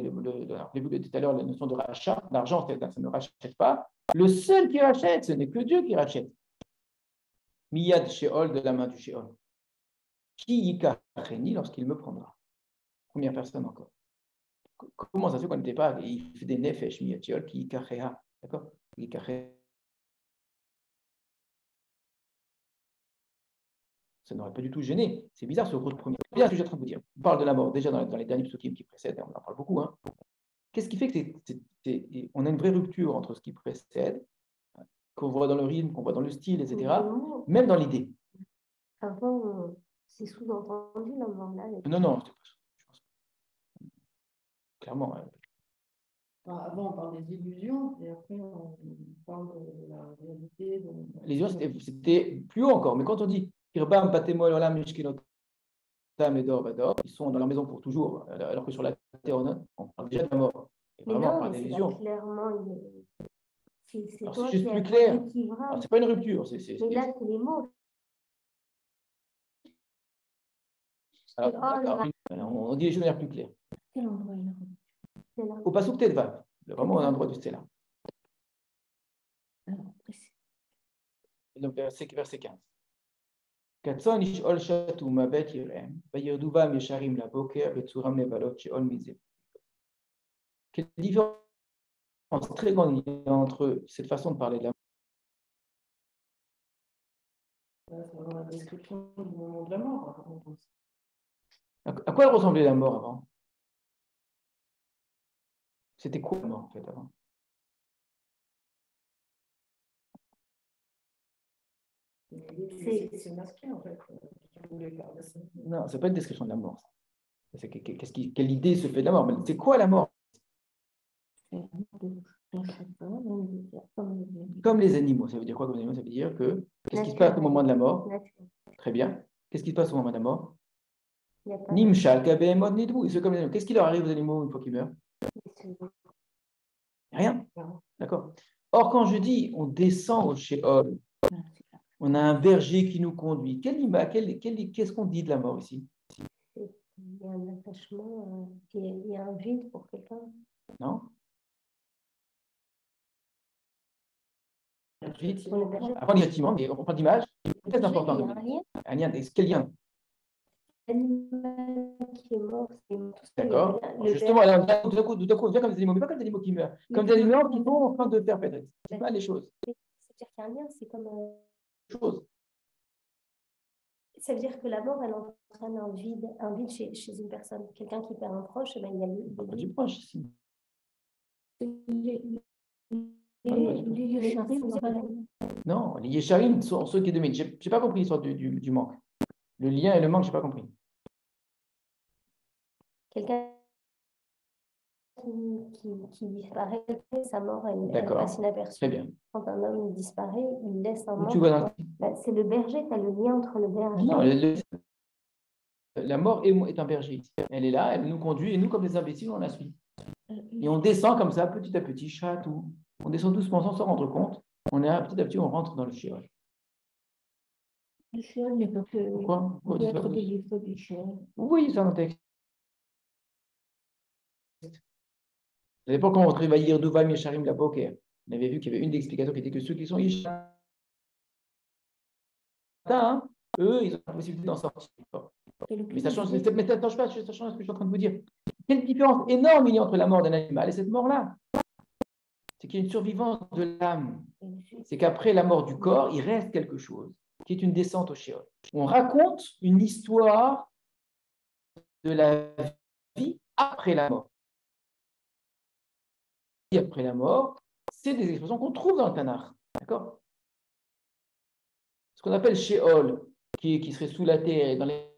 Vous avez vu tout à l'heure la notion de rachat, d'argent, ça ne rachète pas. Le seul qui rachète, ce n'est que Dieu qui rachète. Miyad Sheol, de la main du Sheol. Qui yikacheni lorsqu'il me prendra. Première personne encore. Comment ça se fait qu'on n'était pas, il fait des nefesh miyad Sheol, qui yikachea. D'accord? Ça n'aurait pas du tout gêné. C'est bizarre ce gros premier. C'est bien ce que je suis en train de vous dire. On parle de la mort déjà dans les derniers psukim qui précèdent, on en parle beaucoup. Hein. Qu'est-ce qui fait qu'on a une vraie rupture entre ce qui précède, qu'on voit dans le rythme, qu'on voit dans le style, etc., même dans l'idée. Avant, c'est sous-entendu la mort là. Non, je pense pas. Clairement. Avant, on parle des illusions, et après, on parle de la réalité. Les illusions, c'était plus haut encore. Mais quand on dit Kirbam, Batemo, Elolam, Mishkinotam, Edor, Vador, ils sont dans leur maison pour toujours, alors que sur la terre, on parle déjà de la mort. Et mais vraiment, non, on parle d'illusions. Clairement, c'est c'est juste plus clair. C'est pas une rupture. Mais là, c'est les mots. Alors, on dit les choses de manière plus claire. Quel endroit est là? Au Pasuk Tedvav, vraiment un endroit du Stella. Donc, verset 15. Katson ishol shatu mabet yirem, vayirduvam yesharim la boker, vetsuram nevalot sheol mizeh. Quelle différence très grande il y a entre cette façon de parler de la mort. C'est dans la description du moment de la mort. À quoi elle ressemblait la mort avant? C'était quoi la mort en fait avant? C'est masqué en fait. Non, ce n'est pas une description de la mort. Quelle idée se fait de la mort? Mais c'est quoi la mort? Comme les animaux. Ça veut dire quoi comme les animaux? Ça veut dire que qu'est-ce qui se passe au moment de la mort? Très bien. Qu'est-ce qui se passe au moment de la mort? Nimshal, Kabehemot, Nidou. Qu'est-ce qui leur arrive aux animaux une fois qu'ils meurent? Rien. D'accord. Or, quand je dis on descend au Sheol, on a un berger qui nous conduit. Qu'est-ce qu'on dit de la mort ici? Il y a un attachement, il y a un vide pour quelqu'un. Non? Vide. Après, effectivement, mais on prend d'image. C'est très important. Un lien. Quel lien? L'animal qui est mort, c'est tout ça. D'accord. Justement, tout à coup, on vient comme des animaux, mais pas comme des animaux qui meurent. Comme des animaux qui sont en train de faire pétrer. C'est pas les choses. C'est-à-dire qu'il y a un lien, c'est comme chose. Ça veut dire que la mort, elle entraîne un vide chez une personne. Quelqu'un qui perd un proche, ben, il y a le Du proche ici. Non, les Yesharim sont ceux qui dominent. Je n'ai pas compris l'histoire du manque. Le lien et le manque, je n'ai pas compris. Quelqu'un qui disparaît, sa mort, elle passe inaperçue. Très bien. Quand un homme disparaît, il laisse un mort. C'est le berger, tu as le lien entre le berger. Non, la mort est un berger. Elle est là, elle nous conduit, et nous, comme des imbéciles, on la suit. Et on descend comme ça, petit à petit, chatou. On descend doucement sans s'en rendre compte. On est petit à petit, on rentre dans le Sheol. Le Sheol n'est pas que. Pourquoi? Oui, c'est un texte. À l'époque, quand on travaillait Yirduvam Yesharim la Boker, on avait vu qu'il y avait une des explications qui était que ceux qui sont Yesharim, eux, ils ont la possibilité d'en sortir. Mais ça change pas ce que je suis en train de vous dire. Quelle différence énorme il y a entre la mort d'un animal et cette mort-là? C'est qu'il y a une survivance de l'âme. C'est qu'après la mort du corps, il reste quelque chose, qui est une descente au Sheol. On raconte une histoire de la vie après la mort. Et après la mort, c'est des expressions qu'on trouve dans le Tanakh. D'accord? Ce qu'on appelle Sheol, qui serait sous la terre et dans les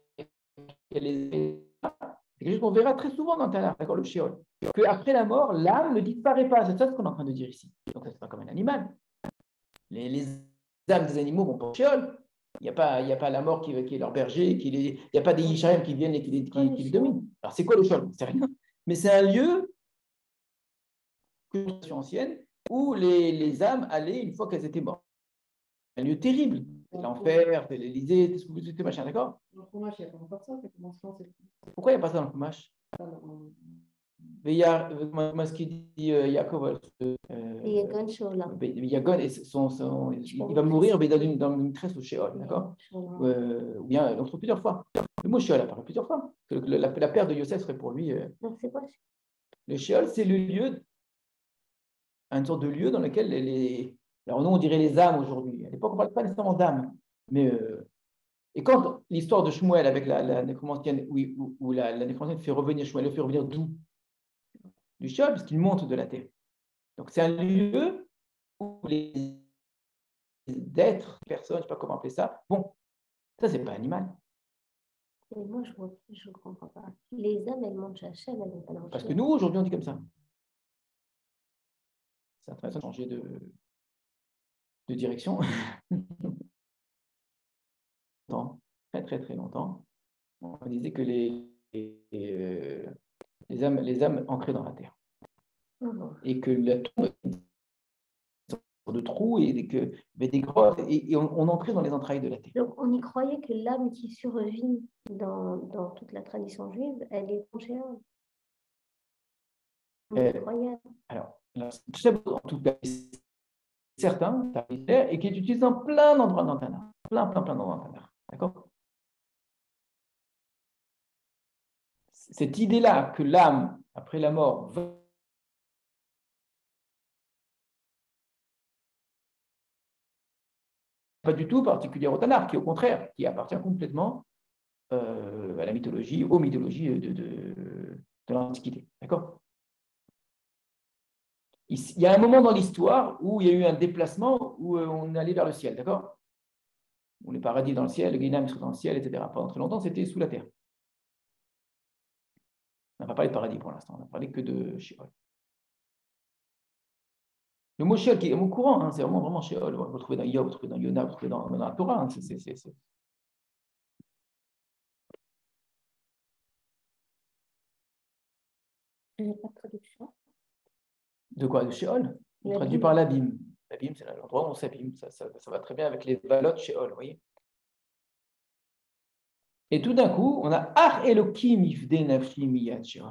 c'est quelque chose qu'on verra très souvent dans le Tanakh, d'accord, le Sheol. Qu'après la mort, l'âme ne disparaît pas. C'est ça ce qu'on est en train de dire ici. Donc, ça n'est pas comme un animal. Les âmes des animaux vont pas au Sheol. Il n'y a pas la mort qui est leur berger, il n'y a pas des Yisharim qui viennent et qui les dominent. Alors, c'est quoi le Sheol? C'est rien. Mais c'est un lieu, une ancienne, où les âmes allaient une fois qu'elles étaient mortes. Un lieu terrible. C'est l'enfer, c'est l'Élysée, tout ce machin, d'accord? Dans le fromage, il n'y a pas encore ça, ça commence quand c'est Pourquoi il n'y a pas ça dans le Chumash? Mais il y a, comment ce qu'il dit Yaakov, Yagon Shola. Yagon, il va mourir mais dans une tresse au Sheol, d'accord? Ou bien, on trouve plusieurs fois. Le mot Sheol apparaît plusieurs fois. La perte de Yosef serait pour lui. Non, c'est quoi? Le Sheol, c'est le lieu, une sorte de lieu dans lequel alors nous, on dirait les âmes aujourd'hui. À l'époque, on ne parle pas nécessairement d'âmes. Mais, et quand l'histoire de Shmuel avec la nécromancienne, où la nécromancienne fait revenir Shmuel, le fait revenir d'où? Du Sheol, parce qu'il monte de la terre. Donc, c'est un lieu où les êtres, personnes, je ne sais pas comment appeler ça, bon, ça, c'est pas animal. Et moi, je ne comprends pas. Les âmes, elles montent Hachem, elles vont pas dans le Parce que ciel. nous, aujourd'hui, on dit comme ça. C'est intéressant de changer de direction. Très, très, très longtemps. On disait que les âmes ancrées dans la terre. Et que la tombe de trous et que des grottes et on entrait dans les entrailles de la terre. Donc, on y croyait que l'âme qui survit dans toute la tradition juive, elle est congéante. On y croyait. Alors, en tout cas, certains, et qui est utilisé dans plein d'endroits dans le Tanakh. Plein d'endroits dans le Tanakh. D'accord? Cette idée-là que l'âme, après la mort, va pas du tout particulière au Tanakh, qui au contraire, qui appartient complètement à la mythologie, aux mythologies de l'Antiquité. D'accord? Il y a un moment dans l'histoire où il y a eu un déplacement, où on allait vers le ciel, d'accord? Où le paradis est dans le ciel, le Guénam serait dans le ciel, etc. Pendant très longtemps, c'était sous la terre. On n'a pas parlé de paradis pour l'instant, on n'a parlé que de Sheol. Le mot Sheol, qui est un mot courant, hein, c'est vraiment Sheol. Vous trouvez dans Yov, vous trouvez dans Yona, vous trouvez dans la Torah. Hein, Il n'y a pas de traduction. De quoi? De Sheol? Traduit par l'abîme. L'abîme, c'est l'endroit où on s'abîme. Ça va très bien avec les balotes Sheol, vous voyez? Et tout d'un coup, on a Ar Elohim Yifde Nafshi Miyad Sheol.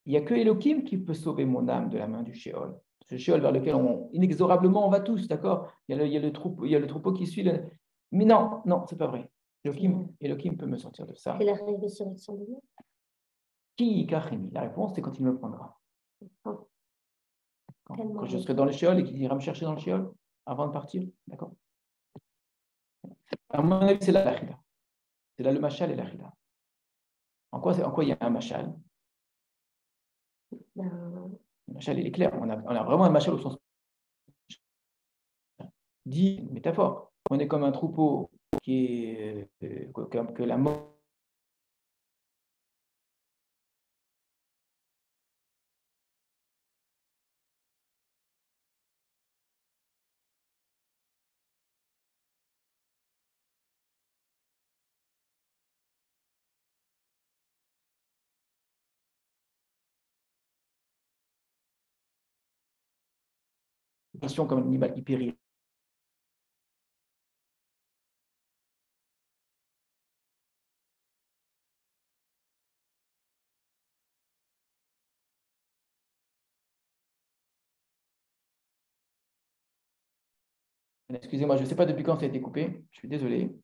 Il n'y a que Elohim qui peut sauver mon âme de la main du Sheol. Ce Sheol vers lequel inexorablement on va tous, d'accord? Il y a le troupeau qui suit. Mais non, c'est pas vrai. Elohim peut me sortir de ça. C'est la résurrection de Dieu. Qui Kachemi? La réponse, c'est quand il me prendra. Quand je serai dans le Sheol et qu'il ira me chercher dans le Sheol avant de partir, d'accord? À mon avis, c'est là l'Achida. C'est là le Machal et l'Achida. En quoi il y a un Machal? Le Machal, il est clair. On a vraiment un Machal au sens dit une métaphore. On est comme un troupeau qui est que la mort. Comme un animal qui périt. Excusez-moi, je ne sais pas depuis quand ça a été coupé. Je suis désolé.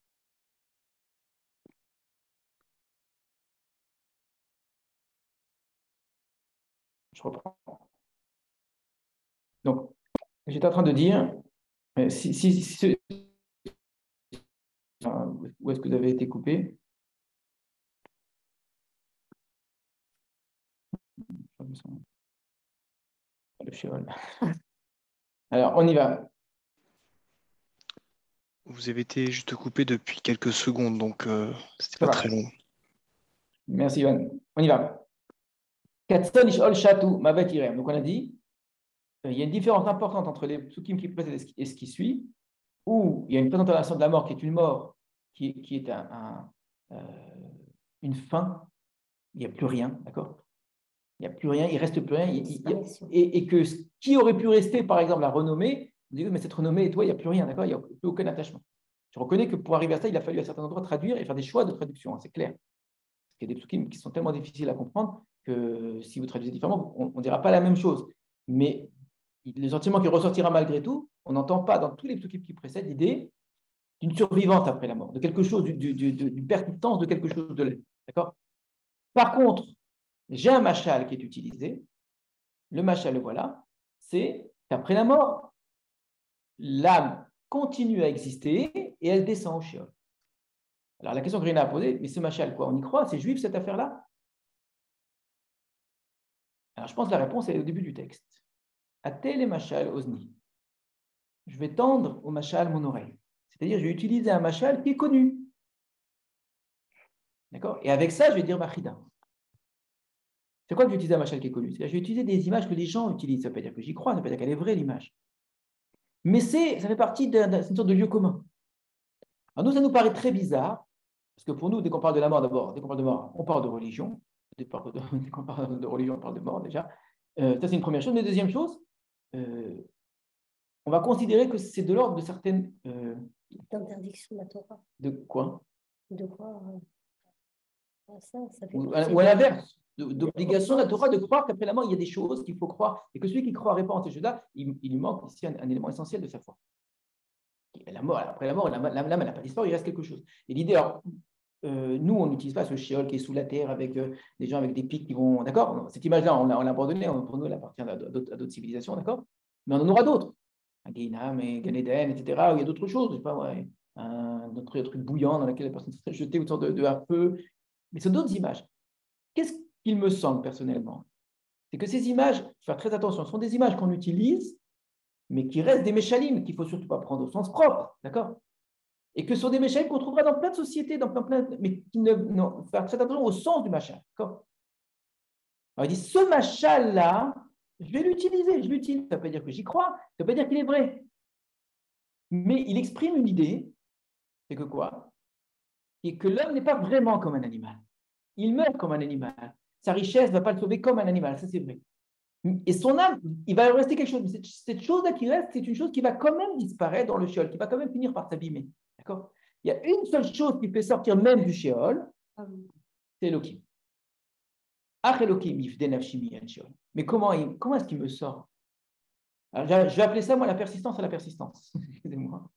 Je reprends. Donc, j'étais en train de dire, où est-ce que vous avez été coupé? Le Sheol. Alors, on y va. Vous avez été juste coupé depuis quelques secondes, donc c'était Ça pas va. très long. Merci, Ivan. On y va. Katson ishol shatu mavet irem. Donc, on a dit, il y a une différence importante entre les psukim qui précèdent et ce qui suit, où il y a une présentation de la mort qui est une mort qui est une fin, il n'y a plus rien, d'accord? Il n'y a plus rien, il ne reste plus rien. Et que ce qui aurait pu rester, par exemple, la renommée, vous dites, mais cette renommée, et toi, il n'y a plus rien, d'accord? Il n'y a plus aucun attachement. Je reconnais que pour arriver à ça, il a fallu à certains endroits traduire et faire des choix de traduction, hein, c'est clair. Parce qu'il y a des psukim qui sont tellement difficiles à comprendre que si vous traduisez différemment, on ne dira pas la même chose. Mais le sentiment qui ressortira malgré tout, on n'entend pas dans tous les psukim qui précèdent l'idée d'une survivance après la mort, de quelque chose, d'une persistance de quelque chose de l'être. D'accord? Par contre, j'ai un machal qui est utilisé. Le machal, le voilà, c'est qu'après la mort, l'âme continue à exister et elle descend au Sheol. Alors la question que Rina a posée, mais ce machal, quoi, on y croit? C'est juif cette affaire-là? Alors je pense que la réponse est au début du texte. Atel et machal ozni. Je vais tendre au machal mon oreille. C'est-à-dire, je vais utiliser un machal qui est connu. D'accord? Et avec ça, je vais dire Machida. C'est quoi que j'utilise un machal qui est connu? C'est-à-dire, je vais utiliser des images que les gens utilisent. Ça ne veut pas dire que j'y crois, ça ne veut pas dire qu'elle est vraie, l'image. Mais ça fait partie d'une sorte de lieu commun. Alors nous, ça nous paraît très bizarre, parce que pour nous, dès qu'on parle de la mort, d'abord, dès qu'on parle de mort, on parle de religion. Dès qu'on parle de religion, on parle de mort déjà. Ça, c'est une première chose. Mais deuxième chose, on va considérer que c'est de l'ordre de certaines... D'interdiction de la Torah. De quoi? De quoi ça fait Ou à l'inverse, d'obligation de la Torah de croire qu'après la mort, il y a des choses qu'il faut croire, et que celui qui croirait pas en ces choses-là, il lui manque ici un élément essentiel de sa foi. La mort, après la mort, l'âme n'a pas disparu, il reste quelque chose. Et l'idée, alors, nous, on n'utilise pas ce Sheol qui est sous la terre avec des gens avec des pics qui vont. D'accord? Cette image-là, on l'a abandonnée, pour nous, elle appartient à d'autres civilisations, d'accord? Mais on en aura d'autres. Un Guéhinam et Gan Eden, etc., où il y a d'autres choses, je sais pas, ouais, un truc bouillant dans lequel la personne serait jetée, une sorte de feu. Mais c'est d'autres images. Qu'est-ce qu'il me semble personnellement? C'est que ces images, il faut faire très attention, ce sont des images qu'on utilise, mais qui restent des méchalim, qu'il ne faut surtout pas prendre au sens propre, d'accord? Et que ce sont des méchalim qu'on trouvera dans plein de sociétés, mais qui faut faire très attention au sens du machal, d'accord? Alors il dit, ce machal-là, je vais l'utiliser, je l'utilise. Ça ne veut pas dire que j'y crois, ça ne veut pas dire qu'il est vrai. Mais il exprime une idée, c'est que quoi? Et que l'homme n'est pas vraiment comme un animal. Il meurt comme un animal. Sa richesse ne va pas le sauver comme un animal, ça c'est vrai. Et son âme, il va rester quelque chose. Mais cette chose-là qui reste, c'est une chose qui va quand même disparaître dans le Sheol, qui va quand même finir par s'abîmer. D'accord? Il y a une seule chose qui fait sortir même du Sheol, c'est Elohim. Ach Elohim, yifde nafshi miyan Sheol. Mais comment est-ce qu'il me sort? Alors, je vais appeler ça, moi, la persistance à la persistance. Excusez-moi.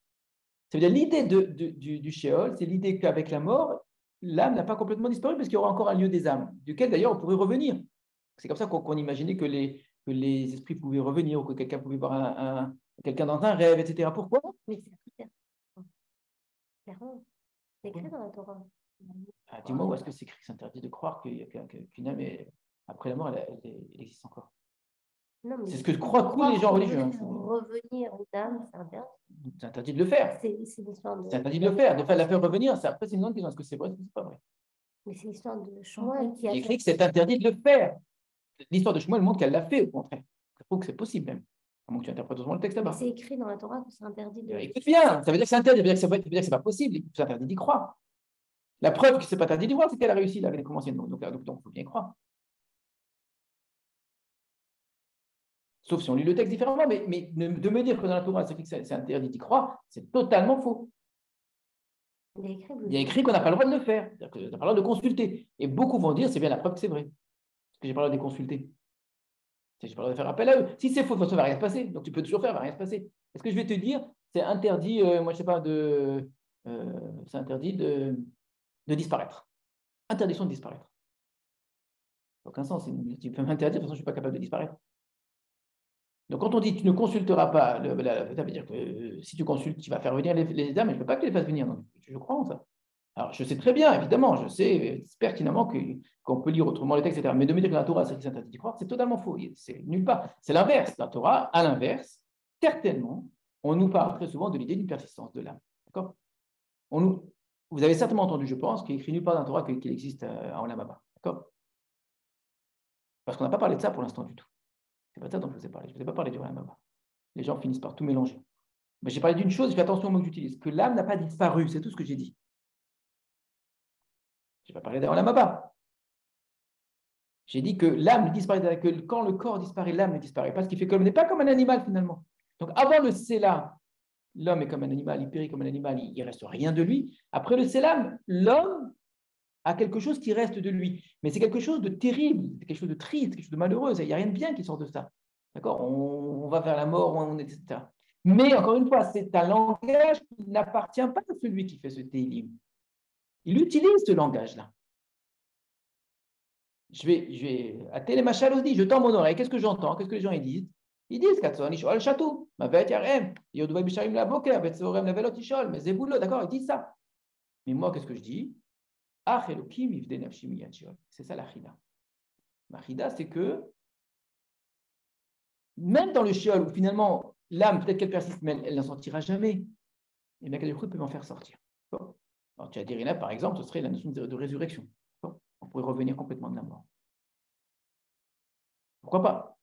C'est-à-dire l'idée du Sheol, c'est l'idée qu'avec la mort, l'âme n'a pas complètement disparu parce qu'il y aura encore un lieu des âmes, duquel d'ailleurs on pourrait revenir. C'est comme ça qu'on imaginait que les esprits pouvaient revenir ou que quelqu'un pouvait voir quelqu'un dans un rêve, etc. Pourquoi? Mais c'est clairement. C'est écrit dans la Torah. Dis-moi où est-ce que c'est écrit que c'est interdit de croire qu'une âme, après la mort, elle existe encore. C'est ce que croient tous les gens religieux. Revenir aux âmes, c'est interdit. C'est interdit de le faire. C'est interdit de le faire. De faire la faire revenir, après c'est une autre question. Est-ce que c'est vrai ou est-ce que c'est pas vrai? Mais c'est l'histoire de Shmuel qui a écrit que c'est interdit de le faire. L'histoire de Shmuel montre qu'elle l'a fait, au contraire. Je trouve que c'est possible même. À moins que tu interprètes autrement le texte là-bas. C'est écrit dans la Torah que c'est interdit de. Écoute bien, ça veut dire que c'est interdit, ça veut dire que c'est pas possible, c'est interdit d'y croire. La preuve que c'est pas interdit d'y croire, c'est qu'elle a réussi là, avec les commencements. Donc, il faut bien y croire. Sauf si on lit le texte différemment, mais de me dire que dans la Torah, c'est interdit d'y croire, c'est totalement faux. Il y a écrit qu'on n'a pas le droit de le faire, c'est-à-dire qu'on n'a pas le droit de consulter. Et beaucoup vont dire, c'est bien la preuve que c'est vrai. Parce que j'ai pas le droit de les consulter. J'ai pas le droit de faire appel à eux. Si c'est faux, de toute façon, ça ne va rien se passer. Donc tu peux toujours faire, ça ne va rien se passer. Est-ce que je vais te dire, c'est interdit, moi je sais pas, c'est interdit de disparaître. Interdiction de disparaître. Aucun sens. Tu peux m'interdire, de toute façon, je ne suis pas capable de disparaître. Donc, quand on dit tu ne consulteras pas, ça veut dire que si tu consultes, tu vas faire venir les âmes, mais je ne veux pas que tu les fasses venir. Donc, je crois en ça. Alors, je sais très bien, évidemment, je sais pertinemment qu'on peut lire autrement les textes, etc. Mais de me dire que la Torah, c'est qui s'interdit d'y croire, c'est totalement faux. C'est nulle part. C'est l'inverse. La Torah, à l'inverse, certainement, on nous parle très souvent de l'idée d'une persistance de l'âme. D'accord? Vous avez certainement entendu, je pense, qu'il est écrit nulle part dans la Torah qu'il existe en Olam Haba. D'accord? Parce qu'on n'a pas parlé de ça pour l'instant du tout. C'est pas de ça dont je vous ai parlé. Je ne vous ai pas parlé du Olam Haba. Les gens finissent par tout mélanger. Mais j'ai parlé d'une chose, fais attention au mot que j'utilise, que l'âme n'a pas disparu, c'est tout ce que j'ai dit. Je n'ai pas parlé d'Olam Haba. J'ai dit que l'âme ne disparaît, que quand le corps disparaît, l'âme ne disparaît pas, ce qui fait que l'homme n'est pas comme un animal finalement. Donc avant le Séla, l'homme est comme un animal, il périt comme un animal, il ne reste rien de lui. Après le Sélam, l'homme a quelque chose qui reste de lui. Mais c'est quelque chose de terrible, c'est quelque chose de triste, quelque chose de malheureux. Il n'y a rien de bien qui sort de ça. D'accord, on va vers la mort, etc. Mais encore une fois, c'est un langage qui n'appartient pas à celui qui fait ce télim. Il utilise ce langage-là. Je vais à Télémachal aussi, je tends mon oreille. Qu'est-ce que j'entends? Qu'est-ce que les gens ils disent? Ils disent Katson, Ishol, Chatou, Mavet Yarem, Yodouay Bisharim la Boker, Betsorem la Velot Ishol, mais Zéboulo, d'accord, ils disent ça. Mais moi, qu'est-ce que je dis? Ah, Elokim, Ifde Nafshim Yachol. C'est ça la Chida. La Chida, c'est que même dans le Sheol, où finalement l'âme, peut-être qu'elle persiste, mais elle n'en sortira jamais, et bien Kadéchou peut m'en faire sortir. Bon. Alors, tu as dit, par exemple, ce serait la notion de résurrection. Bon. On pourrait revenir complètement de la mort. Pourquoi pas?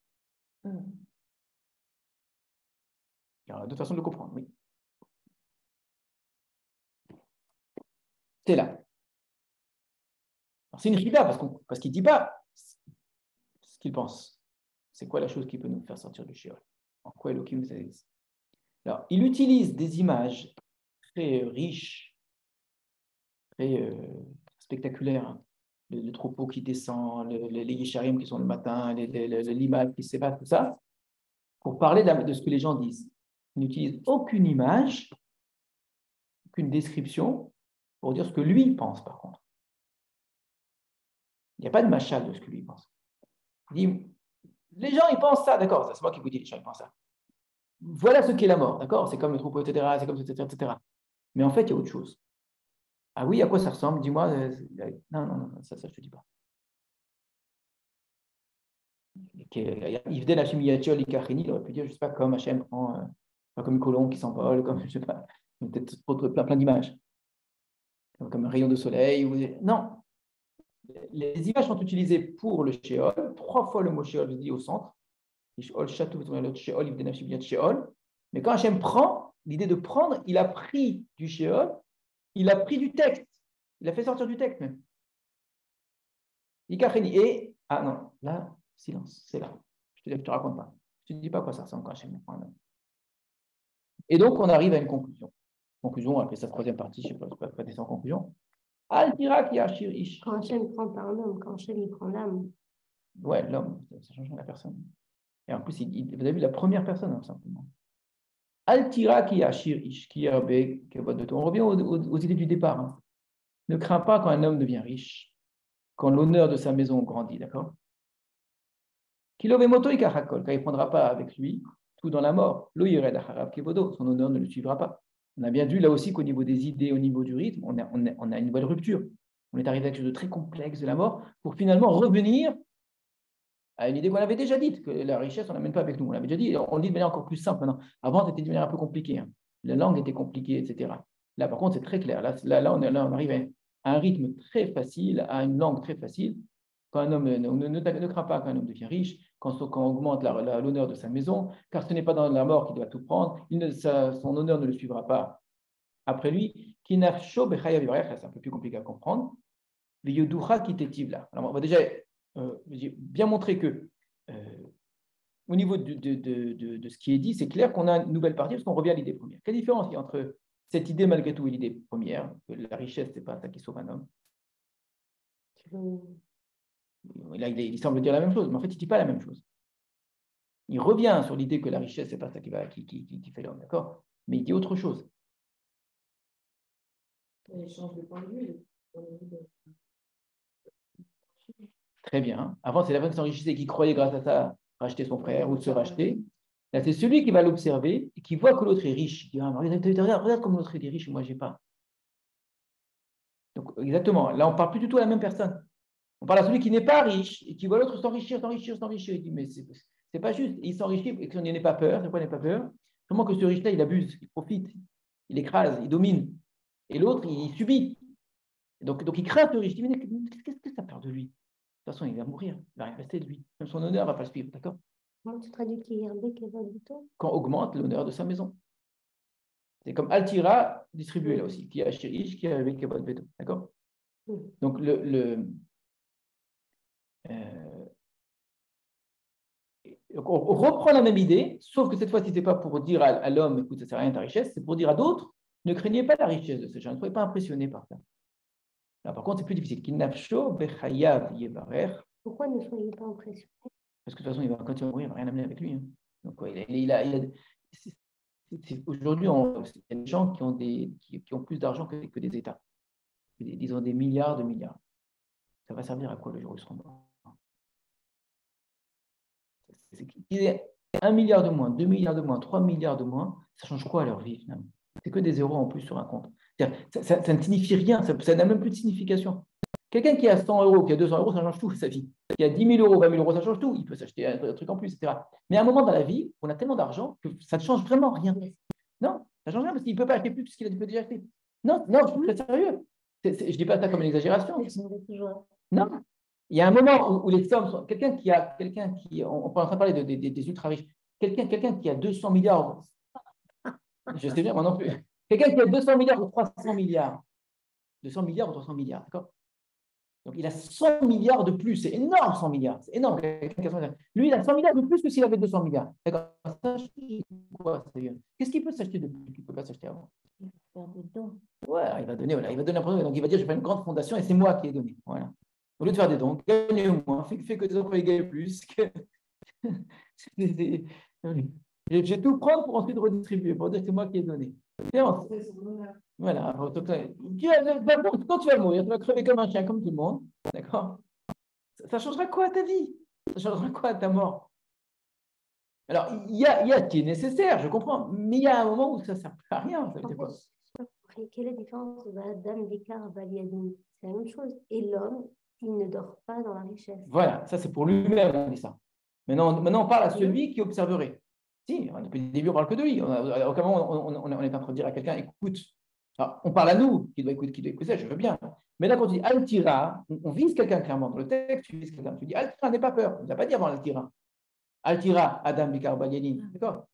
Il y a d'autres façons de le comprendre, oui. C'est là. C'est une rida parce qu'il ne dit pas ce qu'il pense. C'est quoi la chose qui peut nous faire sortir du Sheol? En quoi Elohim nous aide? Alors, il utilise des images très riches, très spectaculaires. Le troupeau qui descend, les Yesharim qui sont le matin, l'image qui s'évade, tout ça, pour parler de ce que les gens disent. Il n'utilise aucune image, aucune description pour dire ce que lui pense, par contre. Il n'y a pas de machal de ce que lui pense. Il dit, les gens, ils pensent ça, d'accord, c'est moi qui vous dis, les gens, ils pensent ça. Voilà ce qu'est la mort, d'accord, c'est comme le troupeau, etc., c'est comme, etc. Mais en fait, il y a autre chose. Ah oui, à quoi ça ressemble? Dis-moi. Non, ça, je ne te dis pas. Yvden Hachem Yachol Ikacheni, il aurait pu dire, je ne sais pas, comme Hachem prend, pas comme une colombe qui s'envole, comme, je ne sais pas, peut-être plein d'images. Comme un rayon de soleil. Non. Les images sont utilisées pour le Sheol. 3 fois le mot Sheol est dit au centre. Mais quand Hachem prend, l'idée de prendre, il a pris du Sheol, il a pris du texte. Il a fait sortir du texte même. Et, ah non, là, silence, c'est là. Je ne te raconte pas. Je ne te dis pas à quoi ça ressemble quand Hachem prend. Et donc, on arrive à une conclusion. Conclusion, après sa troisième partie, je ne sais pas descendre en conclusion. Al-Tira qui Ashir Ish. Quand Hachem prend par l'homme, quand Hachem il prend l'âme. Ouais, l'homme, ça change la personne. Et en plus, vous avez vu la première personne, hein, simplement. Al-Tira qui Ashir Ish, qui On revient aux idées du départ. Hein. Ne crains pas quand un homme devient riche, quand l'honneur de sa maison grandit, d'accord? Kilovemoto Ikachakol, quand il ne prendra pas avec lui tout dans la mort. Lo Yered Acharab Kevodo, son honneur ne le suivra pas. On a bien vu là aussi qu'au niveau des idées, au niveau du rythme, on a une nouvelle rupture. On est arrivé à quelque chose de très complexe de la mort pour finalement revenir à une idée qu'on avait déjà dite, que la richesse, on ne l'amène pas avec nous. On l'avait déjà dit, on le dit de manière encore plus simple maintenant. Avant, c'était de manière un peu compliquée. Hein. La langue était compliquée, etc. Là, par contre, c'est très clair. Là, on arrive à un rythme très facile, à une langue très facile. Quand un homme ne craint pas quand un homme devient riche, quand on augmente l'honneur de sa maison, car ce n'est pas dans la mort qu'il doit tout prendre, son honneur ne le suivra pas après lui. C'est un peu plus compliqué à comprendre. Alors, on va déjà bien montrer que au niveau de ce qui est dit, c'est clair qu'on a une nouvelle partie parce qu'on revient à l'idée première. Quelle différence il y a entre cette idée malgré tout et l'idée première, que la richesse, ce n'est pas ça qui sauve un homme? Là, il semble dire la même chose, mais en fait, il ne dit pas la même chose. Il revient sur l'idée que la richesse, ce n'est pas ça qui fait l'homme, d'accord? Mais il dit autre chose. Il change de point de vue. Très bien. Avant, c'est la personne qui s'enrichissait, qui croyait grâce à ça racheter son frère ou se racheter. Là, c'est celui qui va l'observer et qui voit que l'autre est riche. Il dit, ah, regarde comme l'autre est riche et moi, je n'ai pas. Donc, exactement. Là, on ne parle plus du tout à la même personne. On parle à celui qui n'est pas riche et qui voit l'autre s'enrichir. Il dit, mais c'est pas juste. Il s'enrichit et qu'il n'ait pas peur. C'est quoi, il n'a pas peur? Comment que ce riche-là, il abuse, il profite, il écrase, il domine. Et l'autre, il subit. Donc, il craint ce riche. Il dit, mais qu'est-ce que tu as peur de lui? De toute façon, il va mourir. Il va rien rester de lui. Même son honneur ne va pas le suivre. D'accord? Comment tu traduis Kiyerbe Kevalito? Quand augmente l'honneur de sa maison. C'est comme Altira distribué là aussi, qui a Shirish, qui a avec Kevod Veto. D'accord? Donc, on reprend la même idée, sauf que cette fois-ci, ce n'est pas pour dire à l'homme, écoute, ça ne sert à rien ta richesse, c'est pour dire à d'autres, ne craignez pas la richesse de ces gens, ne soyez pas impressionnés par ça. Là, par contre, c'est plus difficile. Pourquoi ne soyez pas impressionnés? Parce que de toute façon, quand il va mourir, il ne va rien amener avec lui. Hein. Donc, ouais, aujourd'hui, il y a des gens qui ont plus d'argent que des États. Ils ont des milliards de milliards. Ça va servir à quoi le jour où ils seront morts? Qu'ils aient 1 milliard de moins, 2 milliards de moins, 3 milliards de moins, ça change quoi à leur vie finalement? C'est que des zéros en plus sur un compte. Ça ne signifie rien, ça n'a même plus de signification. Quelqu'un qui a 100 euros, qui a 200 euros, ça change tout sa vie. Qui a 10 000 euros, 20 000 euros, ça change tout. Il peut s'acheter un truc en plus, etc. Mais à un moment dans la vie, on a tellement d'argent que ça ne change vraiment rien. Non, ça ne change rien parce qu'il ne peut pas acheter plus ce qu'il peut déjà acheter. Non, je suis très sérieux. Je ne dis pas ça comme une exagération. Non. Il y a un moment où les sommes sont. On est en train de parler des ultra riches. Quelqu'un qui a 200 milliards, je sais bien, moi non plus. Quelqu'un qui a 200 milliards ou 300 milliards. 200 milliards ou 300 milliards, d'accord? Donc, il a 100 milliards de plus. C'est énorme, 100 milliards. C'est énorme. Lui, il a 100 milliards de plus que s'il avait 200 milliards. D'accord? Qu'est-ce qu'il peut s'acheter de plus qu'il ne peut pas s'acheter avant? Il va faire des dons. Ouais, il va donner un produit. Donc, il va dire, je fais une grande fondation et c'est moi qui ai donné. Voilà. Au lieu de faire des dons, gagne moins. Fais que tes employés gagnent plus. J'ai tout prendre pour ensuite redistribuer, pour dire que c'est moi qui ai donné. Voilà. Quand tu vas mourir, tu vas crever comme un chien, comme tout le monde. D'accord? Ça changera quoi à ta vie? Ça changera quoi à ta mort? Alors, il y a ce qui est nécessaire, je comprends, mais il y a un moment où ça ne sert plus à rien. Ça veut dire quoi? Quelle est la différence de Adam, Vikar, Baliadim? C'est la même chose. Et l'homme, il ne dort pas dans la richesse. Voilà, ça c'est pour lui-même, on dit ça. Maintenant, on parle à celui qui observerait. Si, depuis le début, on ne parle que de lui. À aucun moment, on est en train de dire à quelqu'un, écoute. Alors, on parle à nous, qui doit écouter, je veux bien. Mais là, quand on dit Altira, on vise quelqu'un clairement. Dans le texte, tu vises quelqu'un. Tu dis Altira, n'aie pas peur. On ne va pas dire avant Altira. Altira, Adam, Bikar, Balianin. D'accord?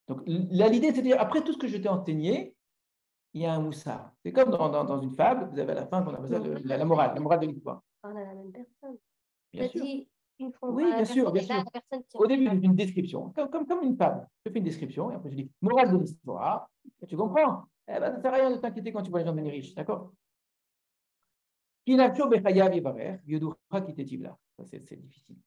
Donc, là, l'idée, c'est de dire, après tout ce que je t'ai enseigné, il y a un moussard. C'est comme dans une fable, vous avez à la fin qu'on appelle ça la morale de l'histoire. On parle à la même personne. Bien sûr. Oui, bien sûr. Au début, je fais une description, comme une fable. Je fais une description, et après je dis morale de l'histoire. Tu comprends? Eh ben, ça ne sert à rien de t'inquiéter quand tu vois les gens devenir riches, d'accord? Ça, c'est difficile.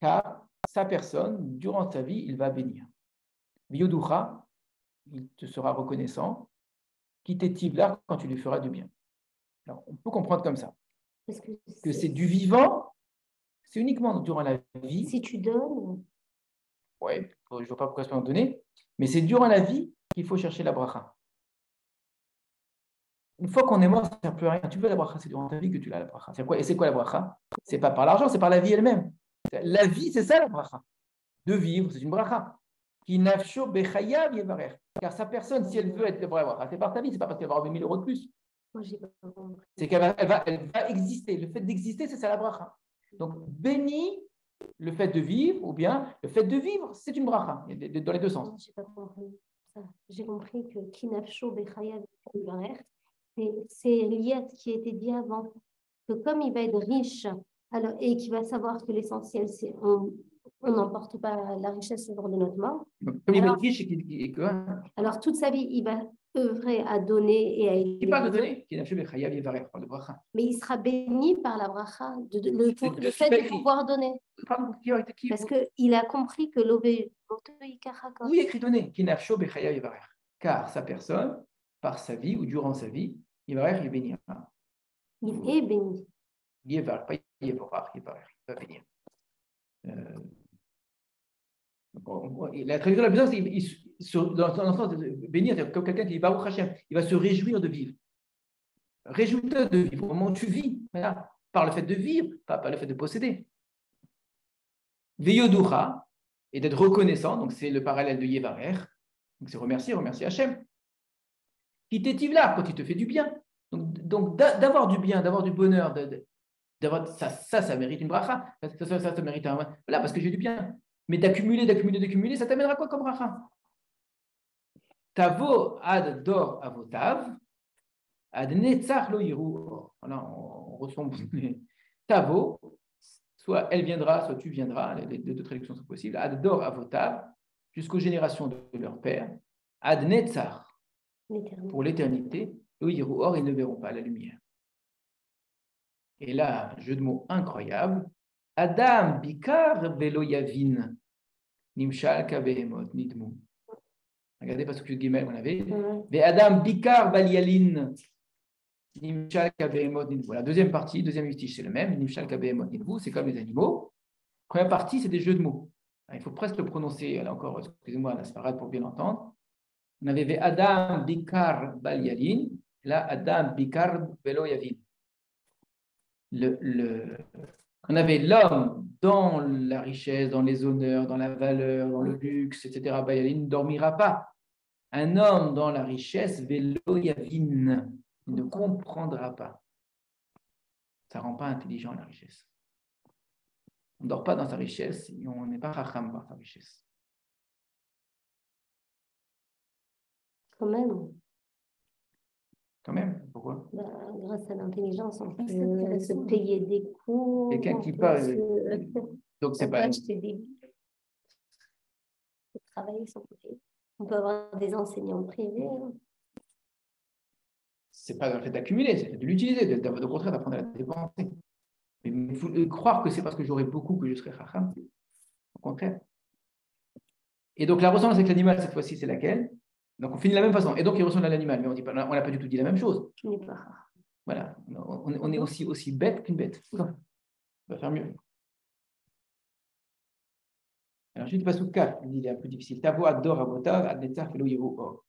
Car sa personne, durant sa vie, il va bénir. Vioducha, il te sera reconnaissant. Kitetiblach, quand tu lui feras du bien. Alors, on peut comprendre comme ça. Que c'est du vivant, c'est uniquement durant la vie. Si tu donnes. Oui, je ne vois pas pourquoi je peux en donner, mais c'est durant la vie qu'il faut chercher la bracha. Une fois qu'on est mort, ça ne sert plus à rien. Tu veux la bracha, c'est durant ta vie que tu l'as la bracha. Et c'est quoi la bracha? Ce n'est pas par l'argent, c'est par la vie elle-même. La vie, c'est ça la bracha. De vivre, c'est une bracha. Car sa personne, si elle veut être la bracha, c'est par ta vie, c'est pas parce qu'elle va avoir 20 000 euros de plus. C'est qu'elle va exister. Le fait d'exister, c'est ça la bracha. Donc, béni le fait de vivre, ou bien le fait de vivre, c'est une bracha, dans les deux sens. Je n'ai pas compris ça. J'ai compris que Kinafsho Bechaya, c'est lié à ce qui a été dit avant. Que comme il va être riche alors, et qu'il va savoir que l'essentiel, c'est on n'emporte pas la richesse lors de notre mort. Comme il va être riche et que. Alors, toute sa vie, il va œuvrer à donner et à aider. Il parle de donner. De bracha. Mais il sera béni par la bracha, le fait de pouvoir donner. Parce qu'il a compris que l'obé. Oui, écrit donner. Car sa personne, par sa vie ou durant sa vie, Yivarech, il bénira. Il est béni. Yevar, pas Yevorach, Yivarech, il va bénir. La traduction la plus simple, dans le sens de bénir, c'est comme quelqu'un qui dit Baruch Hashem, il va se réjouir de vivre. Réjouis-toi de vivre au moment où tu vis, voilà, par le fait de vivre, pas par le fait de posséder. Veyoducha, et d'être reconnaissant, donc c'est le parallèle de Yevarer, donc c'est remercier Hashem. Qui t'étive là quand il te fait du bien. Donc d'avoir du bien, d'avoir du bonheur, d'avoir ça mérite une bracha, ça mérite un. Voilà, parce que j'ai du bien. Mais d'accumuler, ça t'amènera quoi comme bracha? Tavo ad dor avotav, ad netzach lo yiru. Voilà, on ressemble. Tavo, soit elle viendra, soit tu viendras, les deux traductions sont possibles. Ad dor avotav, jusqu'aux générations de leur père. Ad netzach, pour l'éternité. Lo yiru, or ils ne verront pas la lumière. Et là, jeu de mots incroyable. Adam bikar velo yavin. Nimshal kabehemot nidmu. Regardez parce que le guillemets on avait. Mais Adam bikar balialin. Nimshal kabehemot nidmu. La deuxième partie, deuxième ustige, c'est le même. Nimshal kabehemot nidmu, c'est comme les animaux. Première partie, c'est des jeux de mots. Il faut presque le prononcer. Là encore, excusez-moi, la sparade pour bien l'entendre. On avait Adam bikar balialin. Là, Adam bikar velo yavin. On avait l'homme dans la richesse, dans les honneurs, dans la valeur, dans le luxe, etc. Il ne dormira pas. Un homme dans la richesse, vélo yavin, il ne comprendra pas. Ça ne rend pas intelligent la richesse. On ne dort pas dans sa richesse et on n'est pas racham par sa richesse. Quand même. Quand même, pourquoi? Grâce à l'intelligence, on peut se payer des cours. Quelqu'un qui parle. Donc, c'est pas. Acheter des livres. Travailler sans côté. On peut avoir des enseignants privés. C'est pas le fait d'accumuler, c'est de l'utiliser, au contraire d'apprendre à la dépenser. Mais il faut croire que c'est parce que j'aurai beaucoup que je serai chacham. Au contraire. Et donc, la ressemblance avec l'animal, cette fois-ci, c'est laquelle? Donc, on finit de la même façon. Et donc, il ressemble à l'animal, mais on n'a pas du tout dit la même chose. Je n'ai pas. Voilà. On est aussi bête qu'une bête. On va faire mieux. Alors, je ne dis pas sous le cas, il est un peu difficile. Tavo ador avotav, adnetzach velo yiru or.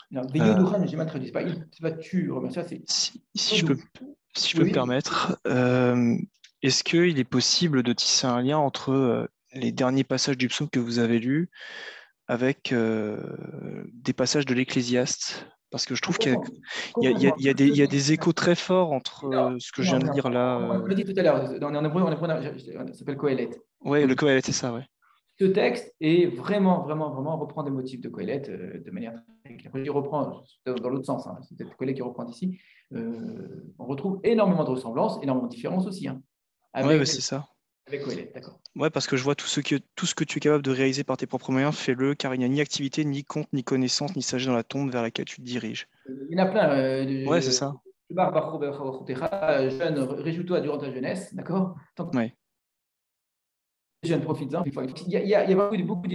Non, Veyoducha, j'ai mal traduit. C'est pas tu remercies, c'est. Si je peux me permettre, est-ce qu'il est possible de tisser un lien entre les derniers passages du psaume que vous avez lus avec des passages de l'Ecclésiaste? Parce que je trouve qu'il y a des échos très forts entre ce que je viens de lire là. On l'a dit tout à l'heure, en hébreu, ça s'appelle Kohelet. Oui, le Kohelet, c'est ça, oui. Ce texte est vraiment, reprend des motifs de Kohelet de manière très claire. Il reprend dans l'autre sens, hein, c'est peut-être Kohelet qui reprend ici. On retrouve énormément de ressemblances, énormément de différences aussi. Hein, oui, c'est ça. Avec Kohelet, d'accord. Ouais, parce que je vois tout ce que tu es capable de réaliser par tes propres moyens, fais-le, car il n'y a ni activité, ni compte, ni connaissance, ni sagesse dans la tombe vers laquelle tu te diriges. Il y en a plein. Ouais, c'est ça. Jeune, réjouis-toi durant ta jeunesse, d'accord? Ouais. Jeune, profites-en. Il y a beaucoup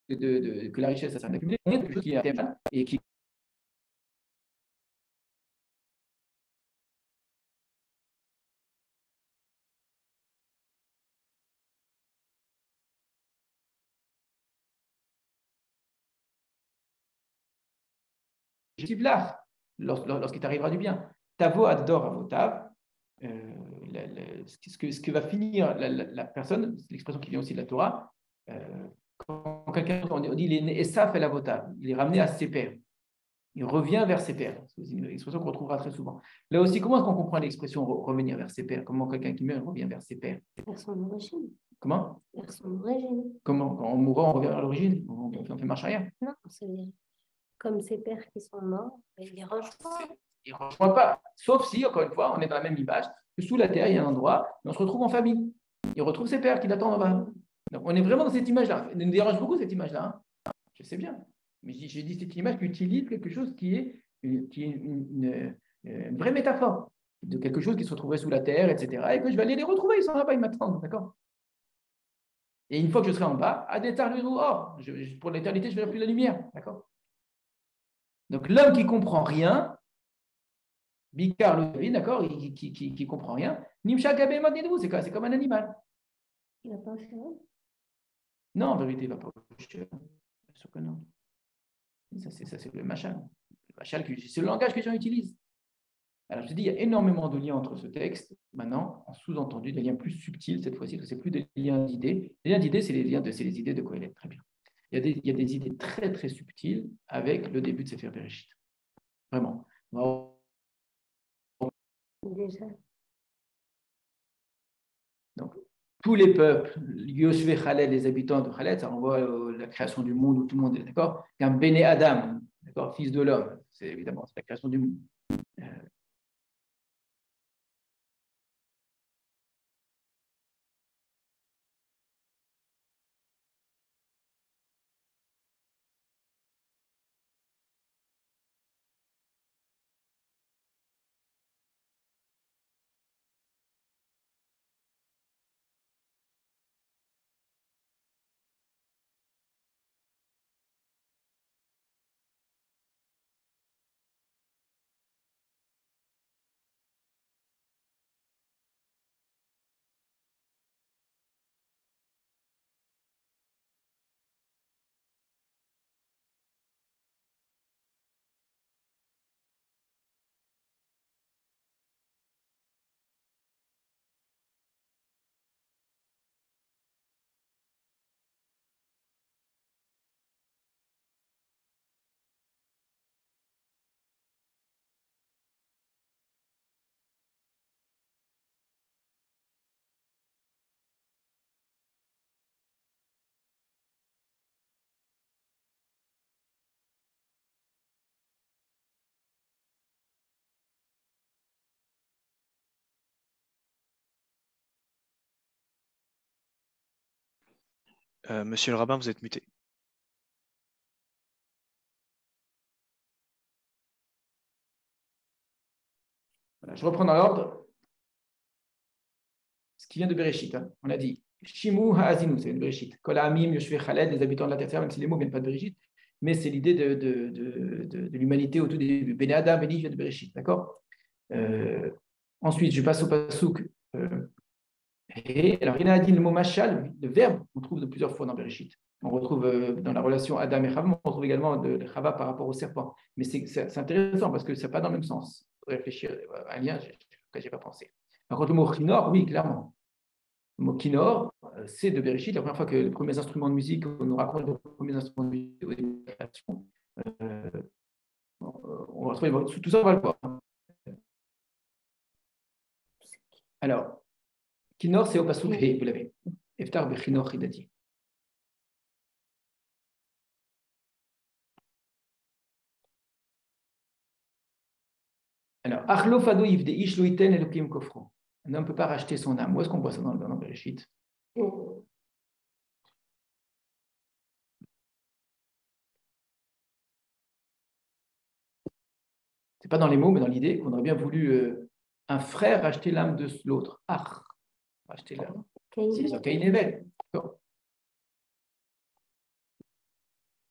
que la richesse, ça s'est accumulé. Il y a quelque chose qui est et qui. Là, lorsqu'il t'arrivera du bien. Tavo adore avotav. Ce que va finir la personne, c'est l'expression qui vient aussi de la Torah. Quand quelqu'un, on dit il est né Esaf el avotav, il est ramené à ses pères. Il revient vers ses pères. C'est une expression qu'on retrouvera très souvent. Là aussi, comment est-ce qu'on comprend l'expression revenir vers ses pères? Comment quelqu'un qui meurt revient vers ses pères? Vers son origine. Comment? Vers son origine. Comment? Quand on mourra, on revient à l'origine? On fait marche arrière? Non, c'est comme ses pères qui sont morts, il les rejoint. Il ne rejoint pas. Sauf si, encore une fois, on est dans la même image, que sous la terre, il y a un endroit, et on se retrouve en famille. Il retrouve ses pères qui l'attendent là-bas. Donc, on est vraiment dans cette image-là. Elle nous dérange beaucoup, cette image-là. Hein. Je sais bien. Mais j'ai dit cette image qui utilise quelque chose qui est une vraie métaphore de quelque chose qui se retrouverait sous la terre, etc. Et que je vais aller les retrouver. Ils sont là-bas, ils m'attendent. D'accord? Et une fois que je serai en bas, pour l'éternité, je ne verrai plus la lumière. D'accord? Donc l'homme qui ne comprend rien, Bikar le d'accord, qui comprend rien, Nimsha Gabemot Nidou, c'est comme un animal. Il n'a pas fait. Non, en vérité, il ne va pas au Sheol. Bien sûr que non. Ça, c'est le machal. C'est le langage que les gens utilisent. Alors, je te dis, il y a énormément de liens entre ce texte. Maintenant, en sous-entendu, des liens plus subtils cette fois-ci, parce que ce n'est plus des liens d'idées. Les liens d'idées, c'est les idées de Kohelet. Très bien. Il y a des idées très, très subtiles avec le début de Sefer Bereshit. Vraiment. Déjà. Donc, tous les peuples, Yoshvé Khaled, les habitants de Khaled, ça renvoie à la création du monde où tout le monde est d'accord. Qu'un Béné Adam, d'accord, fils de l'homme, c'est évidemment la création du monde. Monsieur le rabbin, vous êtes muté. Voilà, je reprends dans l'ordre ce qui vient de Bereshit. Hein. On a dit Shimu Ha'azinu, c'est une Bereshit. Kol Ha'amim, Yoshvé Khaled, les habitants de la terre, même si les mots ne viennent pas de Bereshit, mais c'est l'idée de l'humanité au tout début. Bene Adam, Beni vient de Bereshit. D'accord. Ensuite, je passe au Passouk. Et alors, il a dit le mot machal, le verbe, on trouve de plusieurs fois dans Bereshit. On retrouve dans la relation Adam et Chava, on retrouve également de Chava par rapport au serpent. Mais c'est intéressant parce que ce n'est pas dans le même sens. Il faut réfléchir à un lien auquel je n'ai pas pensé. Par contre, le mot chinor, oui, clairement. Le mot kinor, c'est de Bereshit. La première fois que les premiers instruments de musique, on nous raconte les premiers instruments de musique au début de la création, on va retrouver tout ça, on va le voir. Alors, kinor, c'est au pasuk He, vous l'avez. Eftar bechinor chidati. Alors, Achlofado Yivde Ish Loiten Elokim Kofro. Un homme ne peut pas racheter son âme. Où est-ce qu'on voit ça dans le Bereshit? C'est pas dans les mots, mais dans l'idée qu'on aurait bien voulu un frère racheter l'âme de l'autre. Racheter l'âme. C'est Caïn et Abel.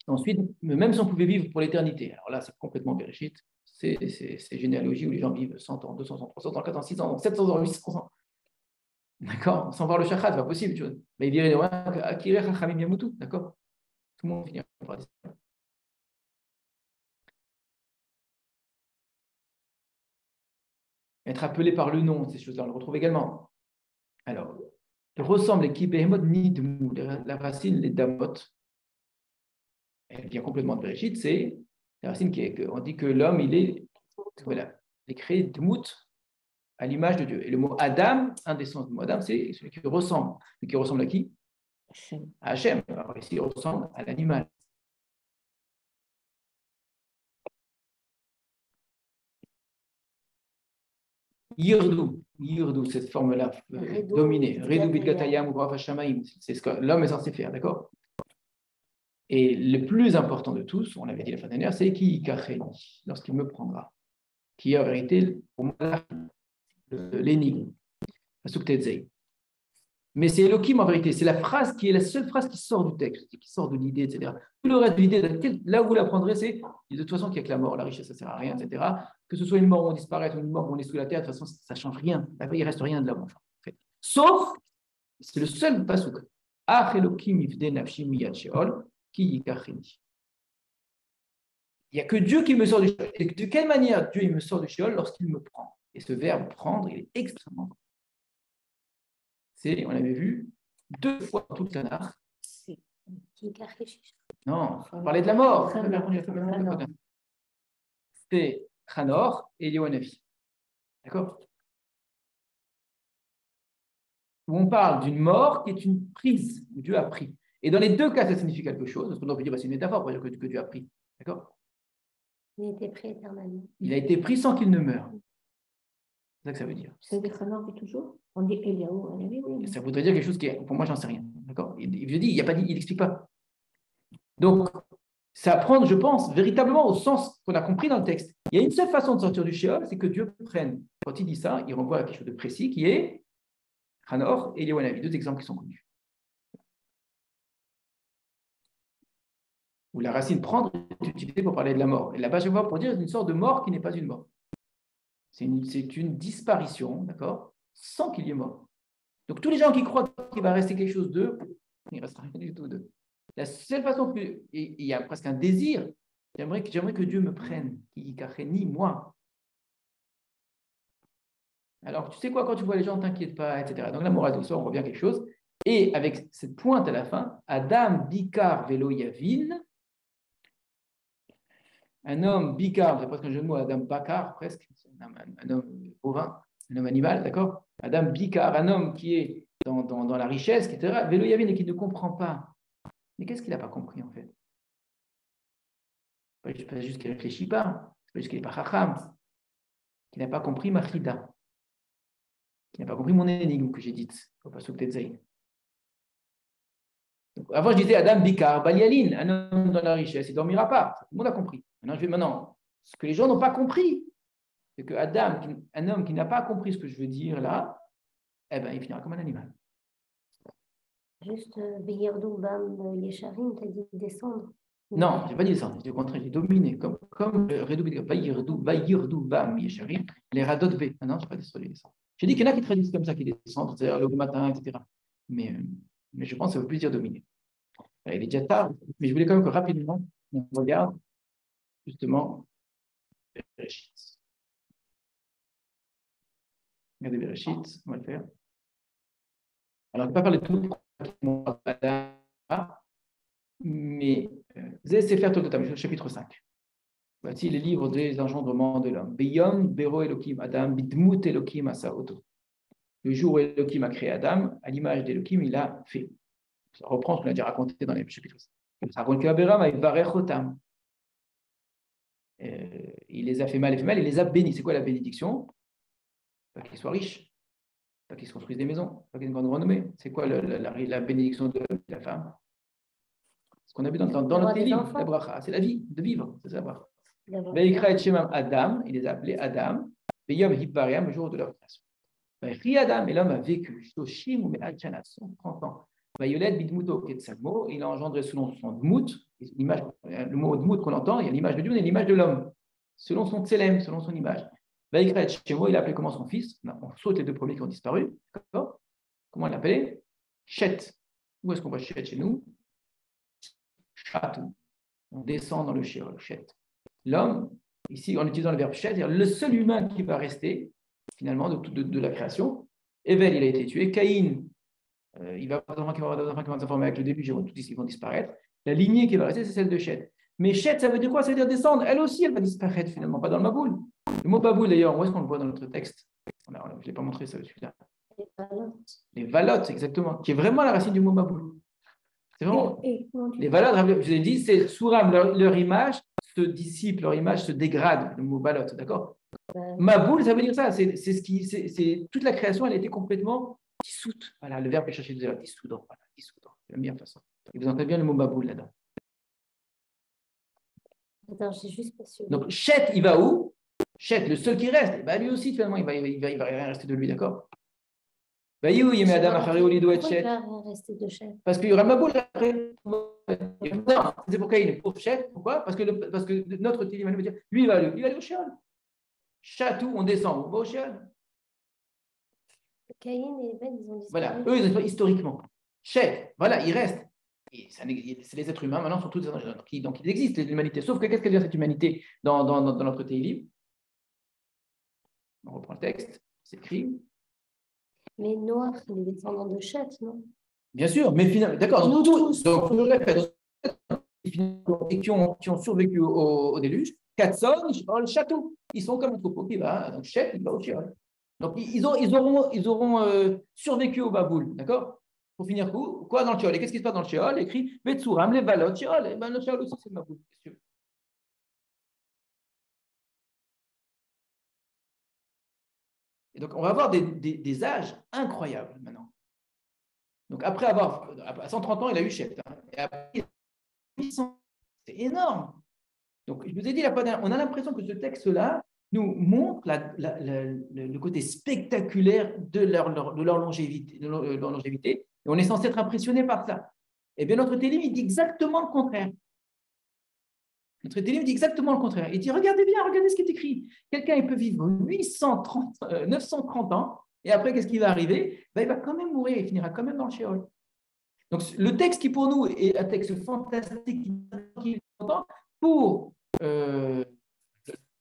Ensuite, même si on pouvait vivre pour l'éternité, alors là, c'est complètement Bereshit. C'est généalogies où les gens vivent 100 ans, 200 ans, 300 ans, 400 ans, 600 ans, 700 ans, 800 ans. D'accord? Sans voir le shachat, c'est pas possible. Tu vois. Mais il dirait, Akire Chachamim Yamutu. D'accord? Tout le monde finira par dire ça. Être appelé par le nom, ces choses-là, on le retrouve également. Alors, il ressemble à Kibehemot Nidmu, la racine, les damot. Elle vient complètement de Bereshit, c'est la racine on dit que l'homme, il est créé Dmout à l'image de Dieu. Et le mot Adam, un des sens du mot Adam, c'est celui qui ressemble. Mais qui ressemble à qui? À Hachem. Alors ici, il ressemble à l'animal. Yirdu, cette forme-là, dominée. Redu Bidgatayam ou Braf Hashamaim, c'est ce que l'homme est censé faire, d'accord? Et le plus important de tous, on l'avait dit la fin dernière, c'est qui Kacheni, lorsqu'il me prendra. Qui est en vérité, pour moi, l'énigme. Mais c'est Elohim en vérité. C'est la phrase qui est la seule phrase qui sort du texte, qui sort de l'idée, etc. Tout le reste de l'idée, là où vous l'apprendrez, c'est de toute façon qu'il n'y a que la mort, la richesse, ça ne sert à rien, etc. Que ce soit une mort où on disparaît ou une mort où on est sous la terre, de toute façon, ça ne change rien. Après, il ne reste rien de l'homme. En fait. Sauf, c'est le seul pasouk. Ach Elohim ifde nafshi miyad sheol ki yikacheni. Il n'y a que Dieu qui me sort du Sheol. Et de quelle manière Dieu il me sort du Sheol lorsqu'il me prend? Et ce verbe prendre, il est extrêmement important. On l'avait vu 2 fois dans tout le Tanakh. Non, on parlait de la mort. C'est Hanor et Eliyahu. D'accord? Où on parle d'une mort qui est une prise, où Dieu a pris. Et dans les 2 cas, ça signifie quelque chose. Parce qu'on peut dire c'est une métaphore pour dire que Dieu a pris. D'accord? Il a été pris éternellement. Il a été pris sans qu'il ne meure. C'est ça que ça veut dire. Ça veut dire Hanor dit toujours? On dit Eliyahu. Ça voudrait dire quelque chose qui est, pour moi, j'en sais rien. D'accord? Je dis, il n'explique pas. Donc, c'est apprendre, je pense, véritablement au sens qu'on a compris dans le texte. Il y a une seule façon de sortir du Sheol, c'est que Dieu prenne. Quand il dit ça, il renvoie à quelque chose de précis qui est Hanor et Eliyahu, 2 exemples qui sont connus. Où la racine prendre est utilisée pour parler de la mort. Et là-bas, je vois pour dire une sorte de mort qui n'est pas une mort. C'est une disparition, d'accord, sans qu'il y ait mort. Donc, tous les gens qui croient qu'il va rester quelque chose d'eux, il ne restera rien du tout d'eux. La seule façon que, et il y a presque un désir, j'aimerais que Dieu me prenne, ni moi. Alors, tu sais quoi, quand tu vois les gens, ne t'inquiète pas, etc. Donc, la morale de l'histoire, on revient à quelque chose. Et avec cette pointe à la fin, Adam Bikar Velo Yavin, un homme Bikar, c'est presque un jeu de mots, Adam Bakar, presque, un homme bovin, un homme animal, d'accord? Adam Bikar, un homme qui est dans la richesse, etc. Velo Yavin et qui ne comprend pas. Mais qu'est-ce qu'il n'a pas compris en fait? Ce n'est pas juste qu'il ne réfléchit pas, ce n'est pas juste qu'il n'est pas chacham, qu'il n'a pas compris ma chida, qu'il n'a pas compris mon énigme que j'ai dite au pasuk Tetzaï. Avant, je disais Adam Bikar, Balialine, un homme dans la richesse, il ne dormira pas. Tout le monde a compris. Maintenant, ce que les gens n'ont pas compris, c'est que Adam, un homme qui n'a pas compris ce que je veux dire là, eh ben, il finira comme un animal. Juste, Beyerdou Bam Yesharim, tu as dit descendre. Non, je n'ai pas dit descendre, j'ai au contraire, j'ai dominé. Comme Bayirdu Bam Yesharim, les Radot V. Non, je n'ai pas dit sur les descendre. J'ai dit qu'il y en a qui traduisent comme ça, qui descendent, c'est-à-dire le matin, etc. Mais je pense que ça veut plus dire dominer. Il est déjà tard, mais je voulais quand même que rapidement, on regarde justement Bereshit. Regardez Bereshit, on va le faire. Alors, je ne vais pas parler de tout, mais c'est Sefer Toldot, chapitre 5. Voici les livres des engendrements de l'homme. Beyom, Bero Elohim, Adam, Bidmut Elohim, Asaoto. Le jour où Elohim a créé Adam, à l'image d'Elohim, il l'a fait. Ça reprend ce qu'on a déjà raconté dans les chapitres. Il les a fait mal et il les a bénis. C'est quoi la bénédiction? Pas qu'ils soient riches, pas qu'ils se construisent des maisons, pas qu'ils aient une grande renommée. C'est quoi la bénédiction de la femme? Ce qu'on a vu dans notre livre, la bracha, c'est la vie, de vivre, c'est savoir. Adam, il les a appelés Adam, le jour de leur création. Adam, et l'homme a vécu, 130 ans. Il a engendré selon son dmout, le mot dmout qu'on entend, il y a l'image de Dieu et l'image de l'homme, selon son tselem, selon son image. Il a appelé comment son fils? On saute les 2 premiers qui ont disparu. Comment il l'appelait? Chet. Où est-ce qu'on voit Chet chez nous? Chatou. On descend dans le Sheol, Chet. L'homme, ici en utilisant le verbe Chet, c'est-à-dire le seul humain qui va rester finalement de la création. Evel, il a été tué. Caïn, il va avoir des enfants qui vont s'informer avec le début, ils vont disparaître. La lignée qui va rester, c'est celle de Chet. Mais Chet, ça veut dire quoi? Ça veut dire descendre. Elle aussi, elle va disparaître finalement, pas dans le Maboul. Le mot Baboul, d'ailleurs, où est-ce qu'on le voit dans notre texte? Je ne l'ai pas montré, ça, celui-là. Les valotes, exactement, qui est vraiment la racine du mot Baboul. C'est vraiment. Les valotes, je vous ai dit, c'est Souram, leur image se dissipe, leur image se dégrade, le mot balote, d'accord? Maboul, ça veut dire ça, c'est toute la création, elle a été complètement dissoute. Voilà, le verbe que je cherchais déjà, dissoudre. Voilà, dissoudre, c'est la meilleure façon. Et vous entendez bien le mot Maboul là-dedans. Attends, j'ai juste pas sûr. Donc, Chet, il va où? Chet, le seul qui reste, bah, lui aussi, finalement, il va rien rester de lui, d'accord? Bah, you, il y a Adam Achari Olido et Pourquoi il Chet. va rester de chef? Parce qu'il y aura Maboul après. Non, c'est pour Caïn, pour Chet. Pourquoi? Parce que notre Télim va dire, lui, il va aller au Shéol. Chatou, on descend, on va au Shéol. Caïn et Ben, ils ont disparu. Voilà, eux, ils sont historiquement. Chet, voilà, il reste. C'est les êtres humains, maintenant, sont tous donc il existe l'humanité. Sauf que qu'est-ce qu'elle dit cette humanité dans notre Télim? On reprend le texte, c'est écrit. Mais Noir, il est descendant de Chet, non? Bien sûr, mais finalement, d'accord, Nous donc, tous. donc je le répète, et qui ont survécu au déluge, Katson, le château, ils sont comme un troupeau qui va, donc Chet, il va au Shéol. Donc ils auront survécu au Baboul, d'accord? Pour finir quoi dans le Shéol? Et qu'est-ce qui se passe dans le Shéol? Il écrit Betsuram, les Valot, Shéol, et ben le Shéol aussi c'est le Baboul. Et donc on va avoir des âges incroyables maintenant. Donc après à 130 ans, il a eu Chet. Hein, et après, 800, c'est énorme. Donc je vous ai dit, on a l'impression que ce texte-là nous montre le côté spectaculaire de leur longévité, et on est censé être impressionné par ça. Eh bien, notre Télim, il dit exactement le contraire. Notre Télim dit exactement le contraire. Il dit, regardez bien, regardez ce qui est écrit. Quelqu'un, il peut vivre 930 ans, et après, qu'est-ce qui va arriver? Ben, il va quand même mourir, il finira quand même dans le Shéol. Donc, le texte qui, pour nous, est un texte fantastique, qui est important, pour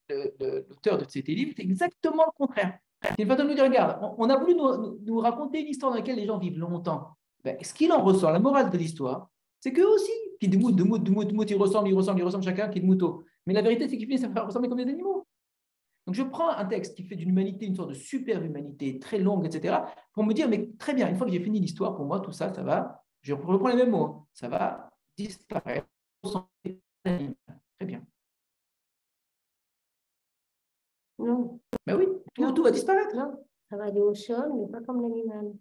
l'auteur de ces livres, c'est exactement le contraire. C'est une façon de nous dire, regarde, on a voulu nous raconter une histoire dans laquelle les gens vivent longtemps. Ben, ce qu'il en ressort, la morale de l'histoire, c'est qu'eux aussi, qui ils ressemblent chacun, qui de mouto. Mais la vérité, c'est qu'ils finissent à ressembler comme des animaux. Donc je prends un texte qui fait d'une humanité une sorte de super humanité très longue, etc., pour me dire, mais très bien, une fois que j'ai fini l'histoire, pour moi, tout ça, ça va, je reprends les mêmes mots, ça va disparaître. Très bien. Non. Ben oui, tout va disparaître. Non, ça va aller au Shéol, mais pas comme l'animal.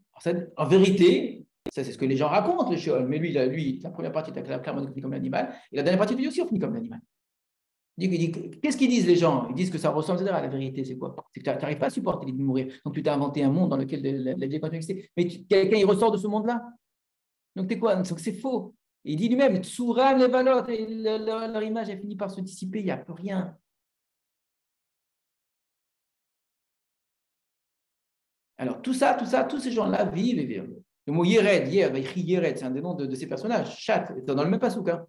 En vérité, ça c'est ce que les gens racontent, le Shéol, mais lui, la première partie, tu as clairement décrit comme l'animal, et la dernière partie, tu dis aussi, on finit comme l'animal. Qu'est-ce qu'ils disent les gens? Ils disent que ça ressemble, etc. La vérité, c'est quoi? C'est que tu n'arrives pas à supporter l'idée de mourir. Donc tu t'as inventé un monde dans lequel la vie continue d'exister. Mais quelqu'un, il ressort de ce monde-là. Donc t'es quoi? Donc c'est faux. Et il dit lui-même, Tsuran les valot, leur image a fini par se dissiper, il n'y a plus rien. Alors tout ça, tous ces gens-là vivent et vivent. Le mot Yered, c'est un des noms de ces personnages. Chat, dans le même passouk. Hein.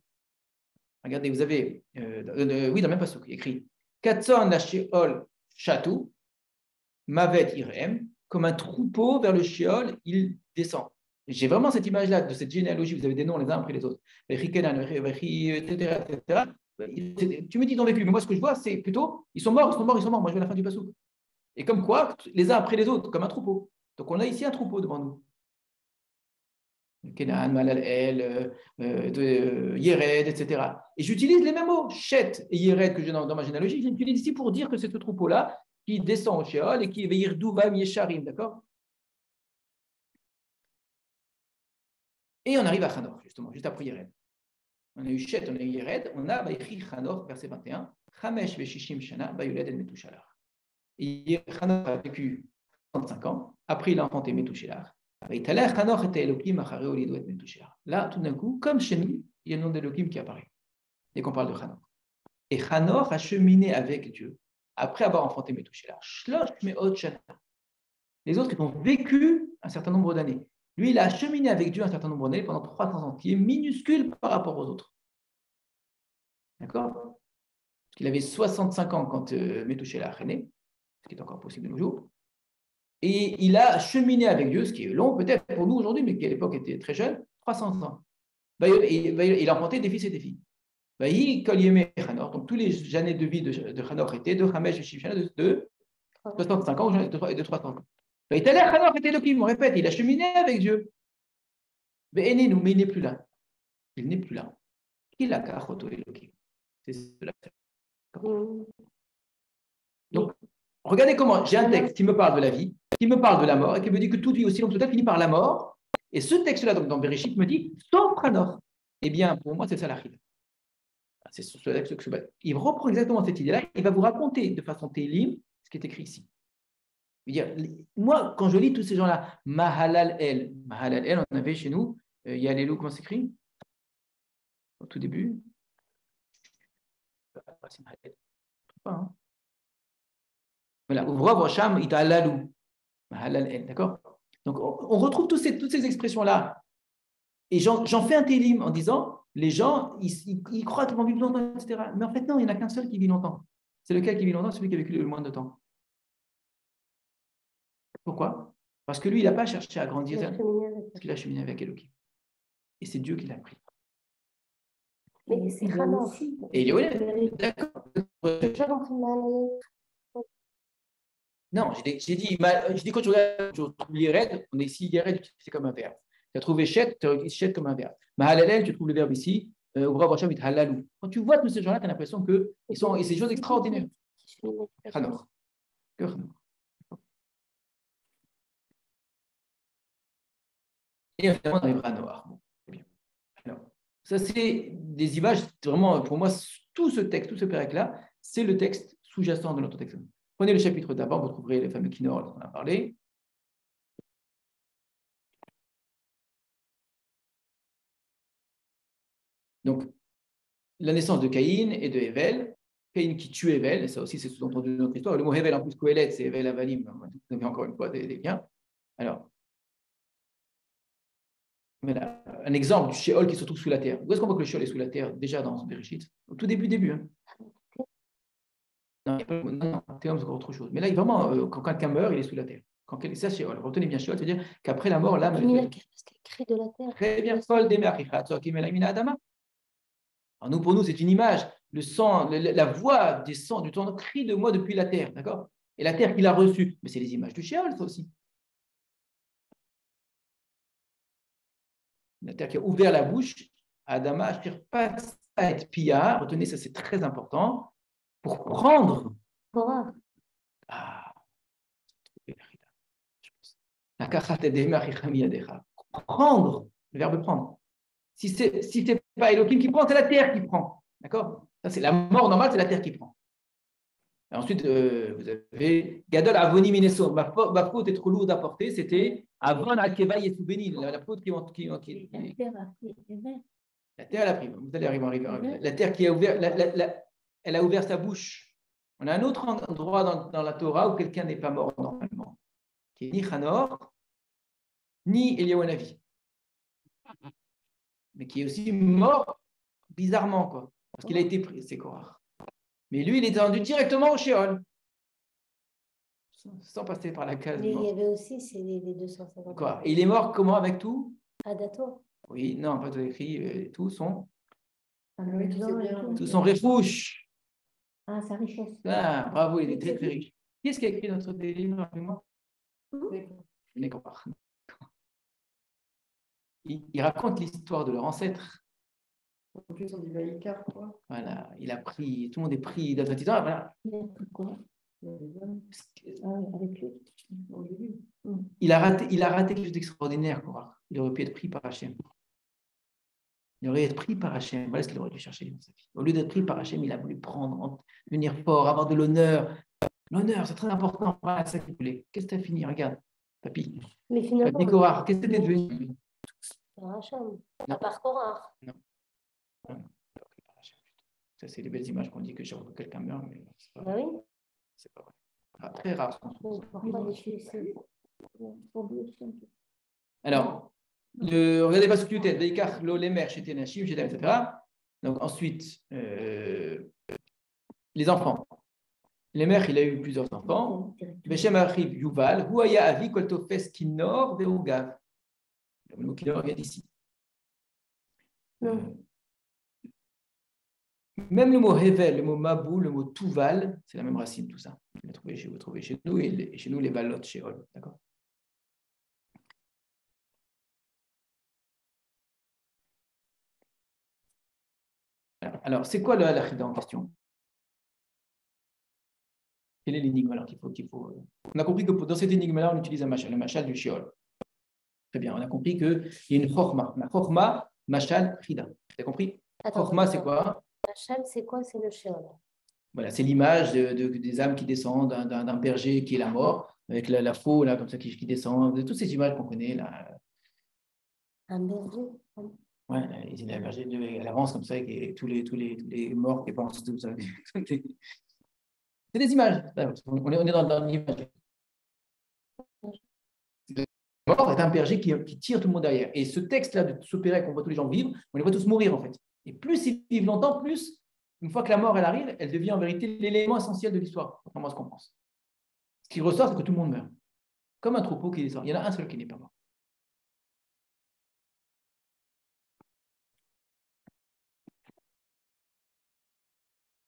Regardez, vous avez, oui, dans le même passouk, il écrit Katson la Sheol Chatou, Mavet Irem, comme un troupeau vers le Sheol, il descend. J'ai vraiment cette image-là, de cette généalogie, vous avez des noms les uns après les autres. Etc. Tu me dis qu'ils ont vécu, mais moi ce que je vois, c'est plutôt, ils sont morts. Moi je vois la fin du passouk. Et comme quoi, les uns après les autres, comme un troupeau. Donc on a ici un troupeau devant nous. Kenan, Malalel, Yered, etc. Et j'utilise les mêmes mots, Chet et Yered, que j'ai dans ma généalogie, j'utilise ici pour dire que c'est ce troupeau-là qui descend au Sheol et qui va Yirduvam Yesharim, d'accord? Et on arrive à Chanor, justement, juste après Yered. On a eu Chet, on a eu Yered, on a Vaïchi Chanor, verset 21, Chamesh Veshishim Shana, Bayuled El Metushalar. Et Chanor a vécu 35 ans, après il a enfanté Metushalar. Là, tout d'un coup, comme chez nous, il y a le nom d'Elohim qui apparaît. Et qu'on parle de Chanor. Et Chanor a cheminé avec Dieu, après avoir enfanté Metushalar. Les autres, ils ont vécu un certain nombre d'années. Lui, il a cheminé avec Dieu un certain nombre d'années pendant 300 ans, qui est minuscule par rapport aux autres. D'accord? Parce qu'il avait 65 ans quand Metushalar est né, ce qui est encore possible de nos jours. Et il a cheminé avec Dieu, ce qui est long peut-être pour nous aujourd'hui, mais qui à l'époque était très jeune, 300 ans. Il a enfanté des fils et des filles. Donc tous les années de vie de Chanor étaient de Hamesh et Shimshana de 65 ans et de 300 ans. On répète, il a cheminé avec Dieu. Mais il n'est plus là. Il n'est plus là. C'est cela. Donc, regardez comment j'ai un texte qui me parle de la vie, qui me parle de la mort et qui me dit que toute vie aussi longue finit par la mort. Et ce texte-là, donc dans Bereshit, me dit sauf Chanor. Eh bien, pour moi, c'est ça la ride. C'est ce texte que je bats. Il reprend exactement cette idée-là. Il va vous raconter de façon télim ce qui est écrit ici. Je veux dire, moi, quand je lis tous ces gens-là, Mahalal El, on avait chez nous, Yalelu, comment ça s'écrit? Au tout début. C'est Mahalal. Pas, hein. Voilà, Uvrav Rasham Italalu, Mahalal El, d'accord? Donc, on retrouve toutes ces expressions-là. Et j'en fais un télim en disant, les gens, ils croient qu'ils vont vivre longtemps, etc. Mais en fait, non, il n'y en a qu'un seul qui vit longtemps. C'est lequel qui vit longtemps, celui qui a vécu le moins de temps. Pourquoi? Parce que lui, il n'a pas cherché à grandir, parce qu'il a cheminé avec Elohim. Et c'est Dieu qui l'a pris. Mais c'est Hanoch. Et il est honnête, d'accord. Non, j'ai dit quand tu regardes, tu trouves l'Ired, on est ici, l'Ired, c'est comme un verbe. Tu as trouvé Chet, tu as Chet comme un verbe. Mahalalel, tu trouves le verbe ici, quand tu vois tous ces gens-là, tu as l'impression que et c'est des choses extraordinaires. Hanoch. Et évidemment, on arrivera à Noir. Bon, bien. Alors, ça, c'est des images, vraiment, pour moi, tout ce texte, tout ce pérec-là, c'est le texte sous-jacent de notre texte. Prenez le chapitre d'avant, vous trouverez les fameux Kinor dont on a parlé. Donc, la naissance de Caïn et de Hevel. Caïn qui tue Hevel, et ça aussi, c'est sous-entendu dans notre histoire. Le mot Hevel, en plus, Kohelet, c'est Hevel Avalim. Vous avez encore une fois des liens. Alors, voilà, un exemple du Sheol qui se trouve sous la terre. Où est-ce qu'on voit que le Sheol est sous la terre? Déjà dans Bereshit, au tout début. Hein. Non, Théom, c'est autre chose. Mais là, vraiment, quand quelqu'un meurt, il est sous la terre. Quand ça, Sheol. Retenez bien Sheol, c'est-à-dire qu'après la mort, l'âme. Cri de la terre. Très bien, Paul Alors pour nous, c'est une image. Le sang, la voix des sangs, du temps crie de moi depuis la terre, d'accord? Et la terre qu'il a reçue. Mais c'est les images du Sheol, ça aussi. La terre qui a ouvert la bouche, Adama, Ashir, pas à être pillard. Retenez, ça c'est très important. Pour prendre. Prendre, le verbe prendre. Si c'est pas Elohim qui prend, c'est la terre qui prend. D'accord? Ça, c'est la mort normale, c'est la terre qui prend. Et ensuite, vous avez Gadol Avoni Mineso. Ma faute est trop lourde à porter, c'était Avon Akeva Yesu Béni. La faute qui. La terre, elle a pris. Vous allez arriver. La terre qui a ouvert, elle a ouvert sa bouche. On a un autre endroit dans la Torah où quelqu'un n'est pas mort normalement, qui est ni Hanor, ni Eliyahu, mais qui est aussi mort bizarrement, quoi, parce qu'il a été pris, c'est Korach. Mais lui, il est rendu directement au Sheol, sans passer par la case. Mais il y avait aussi les 250. Quoi? Et il est mort comment avec tout? Adato. Oui, non, pas tout écrit, tous sont Tout refouches. Ah, sa richesse. Ah, bravo, il est très, très riche. Qui est-ce qui a écrit notre livre? Il raconte l'histoire de leur ancêtre. En plus, on dit Vaïkar, quoi. Voilà, il a pris, tout le monde est pris d'Adventista. Voilà. Il a pris quoi? Avec lui. Il a raté quelque chose d'extraordinaire, quoi. Il aurait pu être pris par Hachem. Il aurait été pris par Hachem. Voilà ce qu'il aurait dû chercher dans sa vie. Au lieu d'être pris par Hachem, il a voulu prendre, devenir fort, avoir de l'honneur. L'honneur, c'est très important. Voilà, c'est ça qu'il voulait. Qu'est-ce que tu as fini? Regarde, papy. Mais finalement. Papy Korach, qu'est-ce que tu es devenu? Hachem. À part Korach. Non. Ça, c'est les belles images qu'on dit que chaque fois que quelqu'un meurt, mais c'est pas vrai. Oui. C'est pas vrai. Très rare. Alors, regardez pas ce que tu t'es, Veikach, l'olémer, chez Ténachim, chez etc. Donc, ensuite, les enfants. L'émer, il a eu plusieurs enfants. Beshem arrive Yuval, Huaya Avi, Koltofes, Kinor, Veogav. Le mot Kinor vient d'ici. Même le mot Hevel, le mot Mabou, le mot Tuval, c'est la même racine, tout ça. Vous trouvez chez nous, et chez nous, les Balot, chez Ol. D'accord? Alors, c'est quoi la chida en question? Quelle est l'énigme alors qu'il faut. On a compris que dans cette énigme-là, on utilise un machal, le machal du Sheol. Très bien, on a compris qu'il y a une chorma. La chorma, machal, chida. Tu as compris? Chorma, c'est quoi? Machal, c'est quoi? C'est le Sheol. Voilà, c'est l'image des âmes qui descendent d'un berger qui est la mort. avec la faux, là, comme ça, qui descend, toutes ces images qu'on connaît, là. Un berger. Ouais, il a berger, elle avance comme ça, et tous les morts qui pensent, tout ça. C'est des images. On est dans l'image. Le mort est un berger qui tire tout le monde derrière. Et ce texte-là de s'opérer, qu'on voit tous les gens vivre, on les voit tous mourir, en fait. Et plus ils vivent longtemps, plus, une fois que la mort, elle arrive, elle devient en vérité l'élément essentiel de l'histoire, contrairement à ce qu'on pense. Ce qui ressort, c'est que tout le monde meurt. Comme un troupeau qui descend. Il y en a un seul qui n'est pas mort.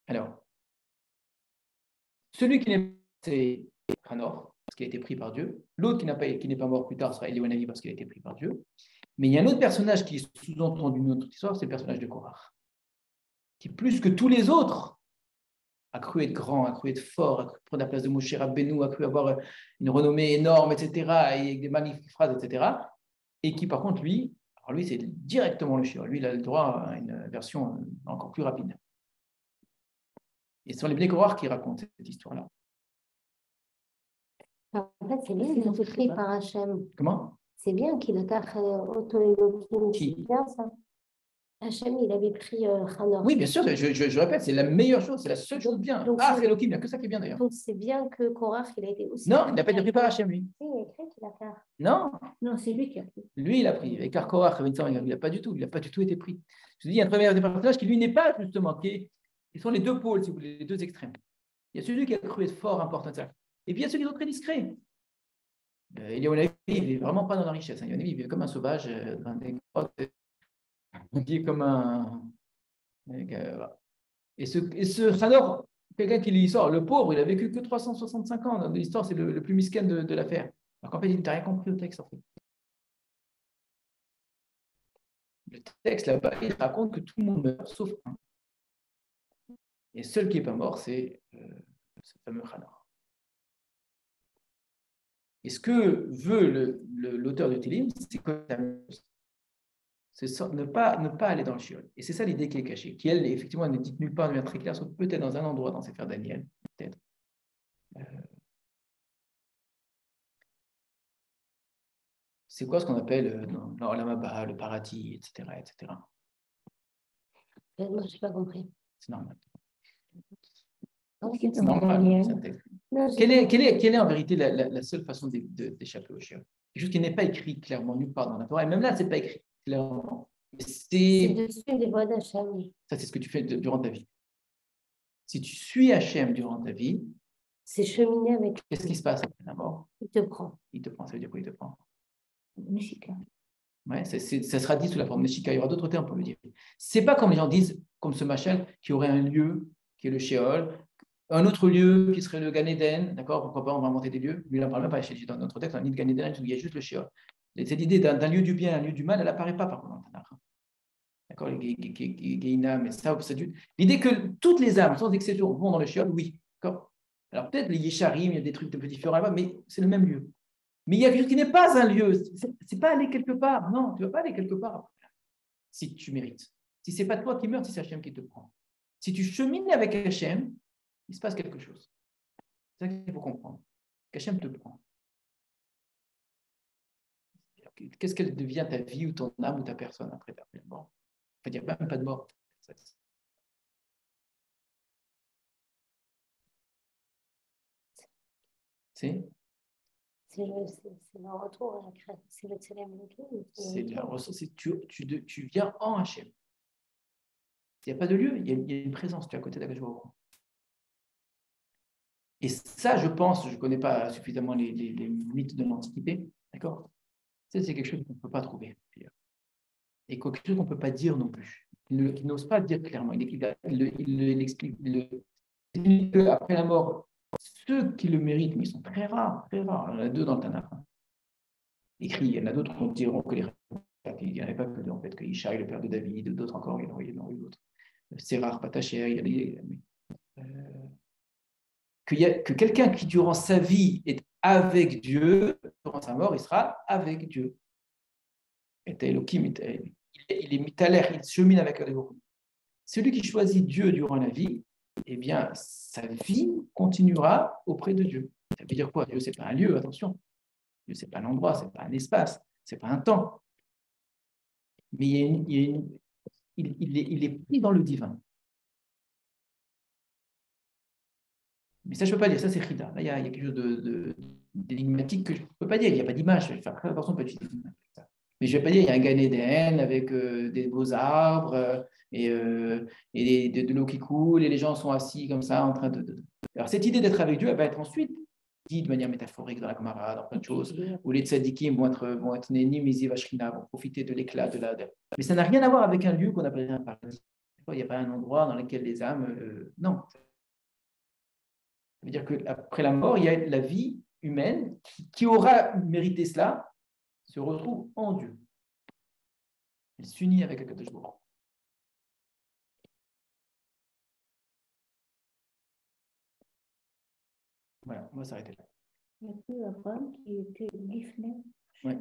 Alors, celui qui n'est pas, c'est Hanor, parce qu'il a été pris par Dieu. L'autre qui n'est pas mort plus tard sera Eliwanavi, parce qu'il a été pris par Dieu. Mais il y a un autre personnage qui est sous-entendu dans notre histoire, c'est le personnage de Korach, qui, plus que tous les autres, a cru être grand, a cru être fort, a cru prendre la place de Moshe Rabbeinu, a cru avoir une renommée énorme, etc., et avec des magnifiques phrases, etc., et qui, par contre, lui, c'est directement le Shiur. Lui, il a le droit à une version encore plus rapide. Et ce sont les Bnei Korach qui racontent cette histoire-là. En fait, c'est bien qu'il a été pris par Hachem. Comment? C'est bien qu'il a été auto-éloqué. Qui? C'est bien ça. Hachem, il avait pris Hanor. Oui, bien sûr, je répète, c'est la meilleure chose, c'est la seule chose bien. Elohim, il n'y a que ça qui est bien d'ailleurs. Donc c'est bien que Korach, il a été aussi. Non, il n'a pas été pris par Hachem, lui. Oui, il a écrit qu'il a fait. Non, c'est lui qui a pris. Lui, il a pris. Avec Korach, il n'a pas du tout été pris. Je te dis, il y a un premier des personnages qui, lui, n'est pas justement, qui sont les deux pôles, si vous voulez, les deux extrêmes. Il y a celui qui a cru être fort, important, ça. Et puis il y a ceux qui sont très discrets. Eliyahu, il n'est vraiment pas dans la richesse. Il vit comme un sauvage, dans des grottes. Il vit comme un. Et ce Hanor, quelqu'un qui lit l'histoire, le pauvre, il a vécu que 365 ans. Dans l'histoire, c'est le plus misquin de l'affaire. Alors qu'en fait, il n'a rien compris au texte, en fait. Le texte, là-bas, il raconte que tout le monde meurt, sauf un. Et seul qui n'est pas mort, c'est ce fameux Hanor. Et ce que veut l'auteur de Télim, c'est quoi? C'est ne pas aller dans le Shiol. Et c'est ça l'idée qui est cachée, qui, elle, effectivement, n'est dite nulle part de manière très claire, sauf peut-être dans un endroit dans Sefer Daniel, peut-être. C'est quoi ce qu'on appelle dans l'Amaba, le paradis, etc. etc. Moi, je n'ai pas compris. C'est normal. C'est normal. Quelle est en vérité la seule façon d'échapper au Shiol? Quelque chose qui n'est pas écrit clairement nulle part dans la Torah, et même là, ce n'est pas écrit clairement. C'est de suivre les voies d'Hachem. Ça, c'est ce que tu fais durant ta vie. Si tu suis Hachem durant ta vie, c'est cheminer avec. Qu'est-ce qui se passe après la mort? Il te prend. Il te prend, ça veut dire quoi? Il te prend. Meshika. Ouais, ça sera dit sous la forme de Meshika. Il y aura d'autres termes pour le dire. C'est pas comme les gens disent, comme ce Machal, qui aurait un lieu qui est le Sheol, un autre lieu qui serait le Gan Eden, d'accord? Pourquoi pas, on va inventer des lieux. Lui, il n'en parle même pas dans notre texte, on a ni de Gan Eden, il y a juste le Sheol. Cette idée d'un lieu du bien, un lieu du mal, elle n'apparaît pas par contre dans le Tanakh. D'accord, mais ça, l'idée que toutes les âmes, sans exception, vont dans le Sheol, oui. D'accord. Alors peut-être les Yesharim, il y a des trucs un peu différents là-bas, mais c'est le même lieu. Mais il y a quelque chose qui n'est pas un lieu. C'est pas aller quelque part. Non, tu ne vas pas aller quelque part si tu mérites. Si ce n'est pas toi qui meurs, si c'est Hachem qui te prend. Si tu chemines avec Hachem, il se passe quelque chose. C'est ça qu'il faut comprendre. Qu'Hachem te prend. Qu'est-ce qu'elle devient ta vie ou ton âme ou ta personne après ta mort? En fait, il n'y a même pas de mort. C'est le retour à la création. C'est le Tselem Elohim. C'est la ressource. Tu viens en Hachem. Il n'y a pas de lieu, il y a une présence. Tu es à côté d'Akadosh Baruch Hu. Et ça, je pense, je ne connais pas suffisamment les mythes de l'Antiquité, d'accord? C'est quelque chose qu'on ne peut pas trouver. Et quelque chose qu'on ne peut pas dire non plus. Il n'ose pas le dire clairement. Il l'explique. Il dit qu'après la mort, ceux qui le méritent, mais ils sont très rares, très rares. Il y en a deux dans le Tanakh. Écrit, il y en a d'autres qui diront que il n'y en avait pas que deux, en fait, que Ishaï, le père de David, d'autres encore, il y en a eu d'autres. C'est rare, Patacher, il y a que quelqu'un qui, durant sa vie, est avec Dieu, durant sa mort, il sera avec Dieu. Il est mitalaire, il chemine avec Dieu. Celui qui choisit Dieu durant la vie, eh bien, sa vie continuera auprès de Dieu. Ça veut dire quoi? Dieu, ce n'est pas un lieu, attention. Dieu, ce n'est pas un endroit, ce n'est pas un espace, ce n'est pas un temps. Mais il est pris dans le divin. Mais ça, je ne peux pas dire. Ça, c'est Chida. Là, il y a quelque chose d'énigmatique que je ne peux pas dire. Il n'y a pas d'image. Je vais faire très attention, pas utiliser d'image. Mais je ne vais pas dire qu'il y a un Gan Eden avec des beaux arbres et de l'eau qui coule et les gens sont assis comme ça en train de... Alors, cette idée d'être avec Dieu, elle va être ensuite dit de manière métaphorique dans la Gemara, dans plein de choses, où les tzadikim vont être nénim, miziv, ashrina, vont profiter de l'éclat de la... Mais ça n'a rien à voir avec un lieu qu'on appelle un paradis. Il n'y a pas un endroit dans lequel les âmes... non. Ça veut dire qu'après la mort, il y a la vie humaine qui aura mérité cela, se retrouve en Dieu. Elle s'unit avec Akadosh Baruch. Voilà, on va s'arrêter là. Il y a que Abraham qui était Gifné. Ouais.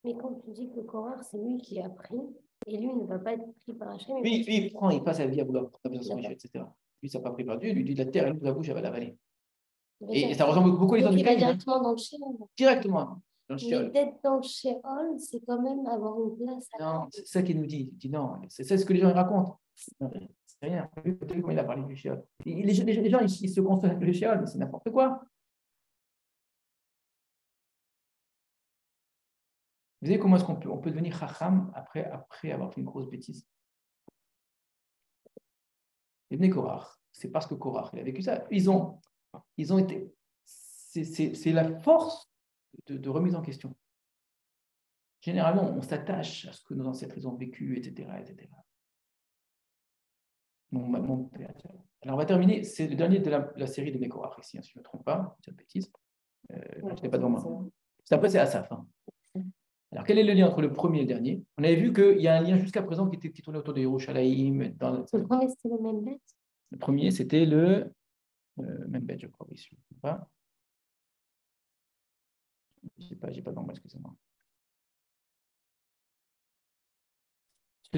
Mais quand tu dis que Korah, c'est lui qui a pris, et lui ne va pas être pris par Hachem. Oui, il passe sa vie à vouloir prendre sa richesse, etc. Lui, ça n'a pas pris par Dieu, il lui dit de la terre, elle ouvre la bouche, elle va l'avaler. Et ça ressemble beaucoup à l'histoire du Caïn. Il va Caïn. directement dans le Shéol. Directement. Dans le Mais Shéol. d'être dans le Shéol, c'est quand même avoir une place à Non, c'est ça qu'il nous dit. Il dit non, c'est ce que les gens racontent. C'est rien. Vous savez comment il a parlé du Shéol. Les gens, ils se construisent avec le Shéol, mais c'est n'importe quoi. Vous savez comment est-ce qu'on peut devenir Chacham après avoir fait une grosse bêtise? Les Bnei Korach, c'est parce que Korach, il a vécu ça. Ils ont été. C'est la force de remise en question. Généralement, on s'attache à ce que nos ancêtres ils ont vécu, etc. etc. Mon père. Alors, on va terminer. C'est le dernier de la série de Bnei Korach ici, si je ne me trompe pas. C'est une bêtise. Je n'ai pas devant moi. Après, c'est Asaph. Hein. Alors, quel est le lien entre le premier et le dernier? On avait vu qu'il y a un lien jusqu'à présent qui tournait autour de Yerushalayim. Le premier, c'était le même bête. Le premier, c'était le même bête, je crois, oui, je ne sais pas. Je n'ai pas devant moi, excusez-moi.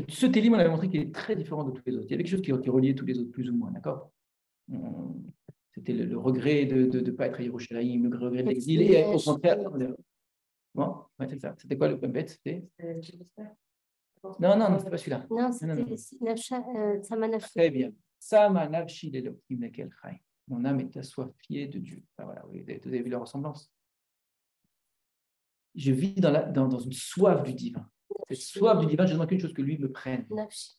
Ce télim, on avait montré qu'il est très différent de tous les autres. Il y avait quelque chose qui reliait tous les autres, plus ou moins, d'accord? C'était le regret de ne pas être à Yerushalayim, le regret de l'exil, et au contraire. Bon, ouais, c'est ça. C'était quoi le même bête? C'était... Non, c'était pas celui-là. Non, c'était Samanafshi. Très bien. Samanafshi l'Elohim lekel chai. Mon âme est assoiffée de Dieu. Ah, voilà, vous avez vu la ressemblance. Je vis dans une soif du divin. Cette soif du divin, je demande qu'une chose, que lui me prenne. Nafshi.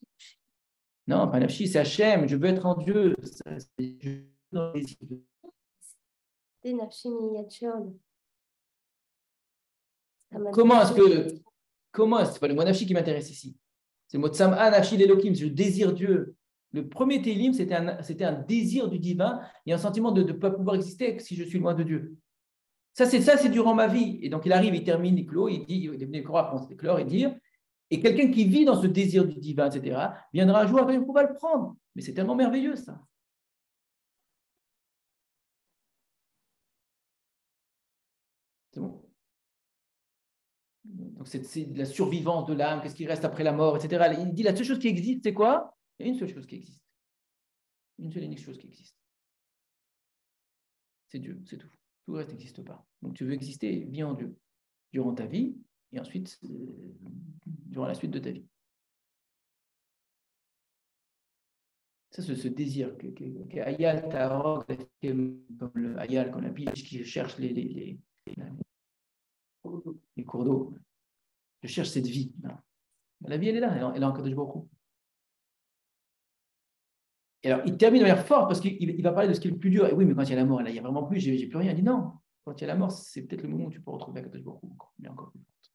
Non, pas Nafshi, c'est Hachem. Je veux être en Dieu. C'est Nafshi miniature. Comment est-ce c'est pas le mot Nafshi qui m'intéresse ici? C'est le mot Tsam'a Nafshi l'Elohim, je désire Dieu. Le premier Télim, c'était un désir du divin et un sentiment de ne pas pouvoir exister si je suis loin de Dieu. Ça, c'est durant ma vie. Et donc, il arrive, il termine, il clôt, il dit, il est venu croire, il clore et dire, et quelqu'un qui vit dans ce désir du divin, etc., viendra un jour après, on pourra le prendre. Mais c'est tellement merveilleux, ça. C'est bon. Donc, c'est la survivance de l'âme, qu'est-ce qui reste après la mort, etc. Il dit, la seule chose qui existe, c'est quoi? Il y a une seule chose qui existe. Une seule et unique chose qui existe. C'est Dieu, c'est tout. Tout le reste n'existe pas. Donc, tu veux exister, vis en Dieu durant ta vie et ensuite durant la suite de ta vie. Ça, c'est ce désir que Ayal Tahor, comme le Ayal, comme la biche qui cherche les cours d'eau. Je cherche cette vie. La vie, elle est là, elle est en Kadosh Baruch Hu. Et alors, il termine de manière forte parce qu'il va parler de ce qui est le plus dur. Et oui, mais quand il y a la mort, là, il n'y a vraiment plus, j'ai plus rien. Il dit non. Quand il y a la mort, c'est peut-être le moment où tu peux retrouver Kadosh Baruch Hu, mais encore plus forte.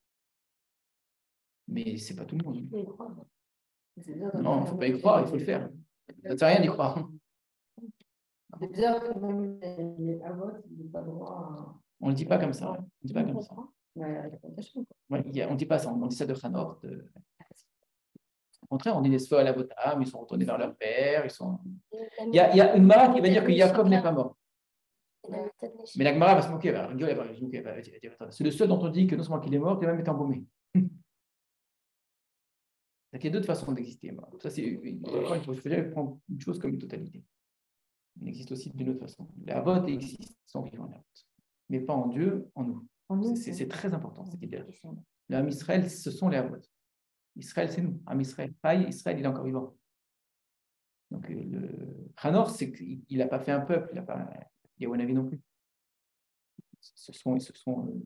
Mais c'est pas tout le monde. Il faut y croire. Non, il ne faut pas y croire, il faut le faire. Ça ne sert à rien d'y croire. C'est bizarre que même les avots n'ont pas le droit On ne le dit pas comme ça. On ne dit pas comme ça. à... On ne dit pas ça, on dit ça de Hanor. Au contraire, on dit les Sfoa à la Botam, ils sont retournés vers leur père. Il y a une Mara qui va dire que Jacob n'est pas mort. Mais la Gemara va se moquer, c'est le seul dont on dit que non seulement qu'il est mort, qu'il a même été embaumé. Il y a d'autres façons d'exister. Ça, il faut jamais prendre une chose comme une totalité. Il existe aussi d'une autre façon. Les Havot existent, sont vivants les Havot. Mais pas en Dieu, en nous. C'est très important cette idée. L'âme Israël, ce sont les Havot. Israël, c'est nous. L'âme Israël. Israël, il est encore vivant. Donc, le Hanor, c'est qu'il n'a pas fait un peuple, il n'a pas Yahweh non plus. Ils se sont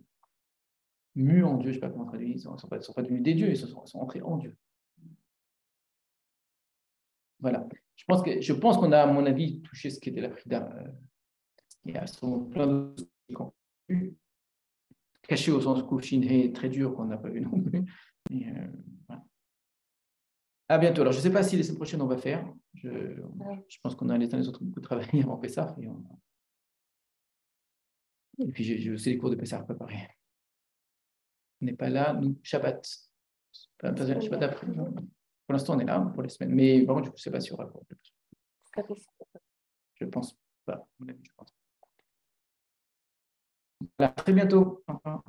mus en Dieu, je ne sais pas comment traduire, ils ne sont pas devenus des dieux, ils sont entrés en Dieu. Voilà. Je pense qu'on a, à mon avis, touché ce qu'était la Frida. Il y a plein de choses cachées au sens Kushin très dur qu'on n'a pas vu non plus. Et, voilà. À bientôt. Alors, je ne sais pas si les semaines prochaines on va faire. Je pense qu'on a les uns les autres beaucoup travaillé avant Pessah. Et puis, j'ai aussi les cours de Pessah préparés. On n'est pas là, nous, Shabbat. Shabbat après. Pour l'instant, on est là pour les semaines. Mais par contre, je ne sais pas si on aura cours. Je pense pas. Je pense. Voilà, à très bientôt. Au revoir.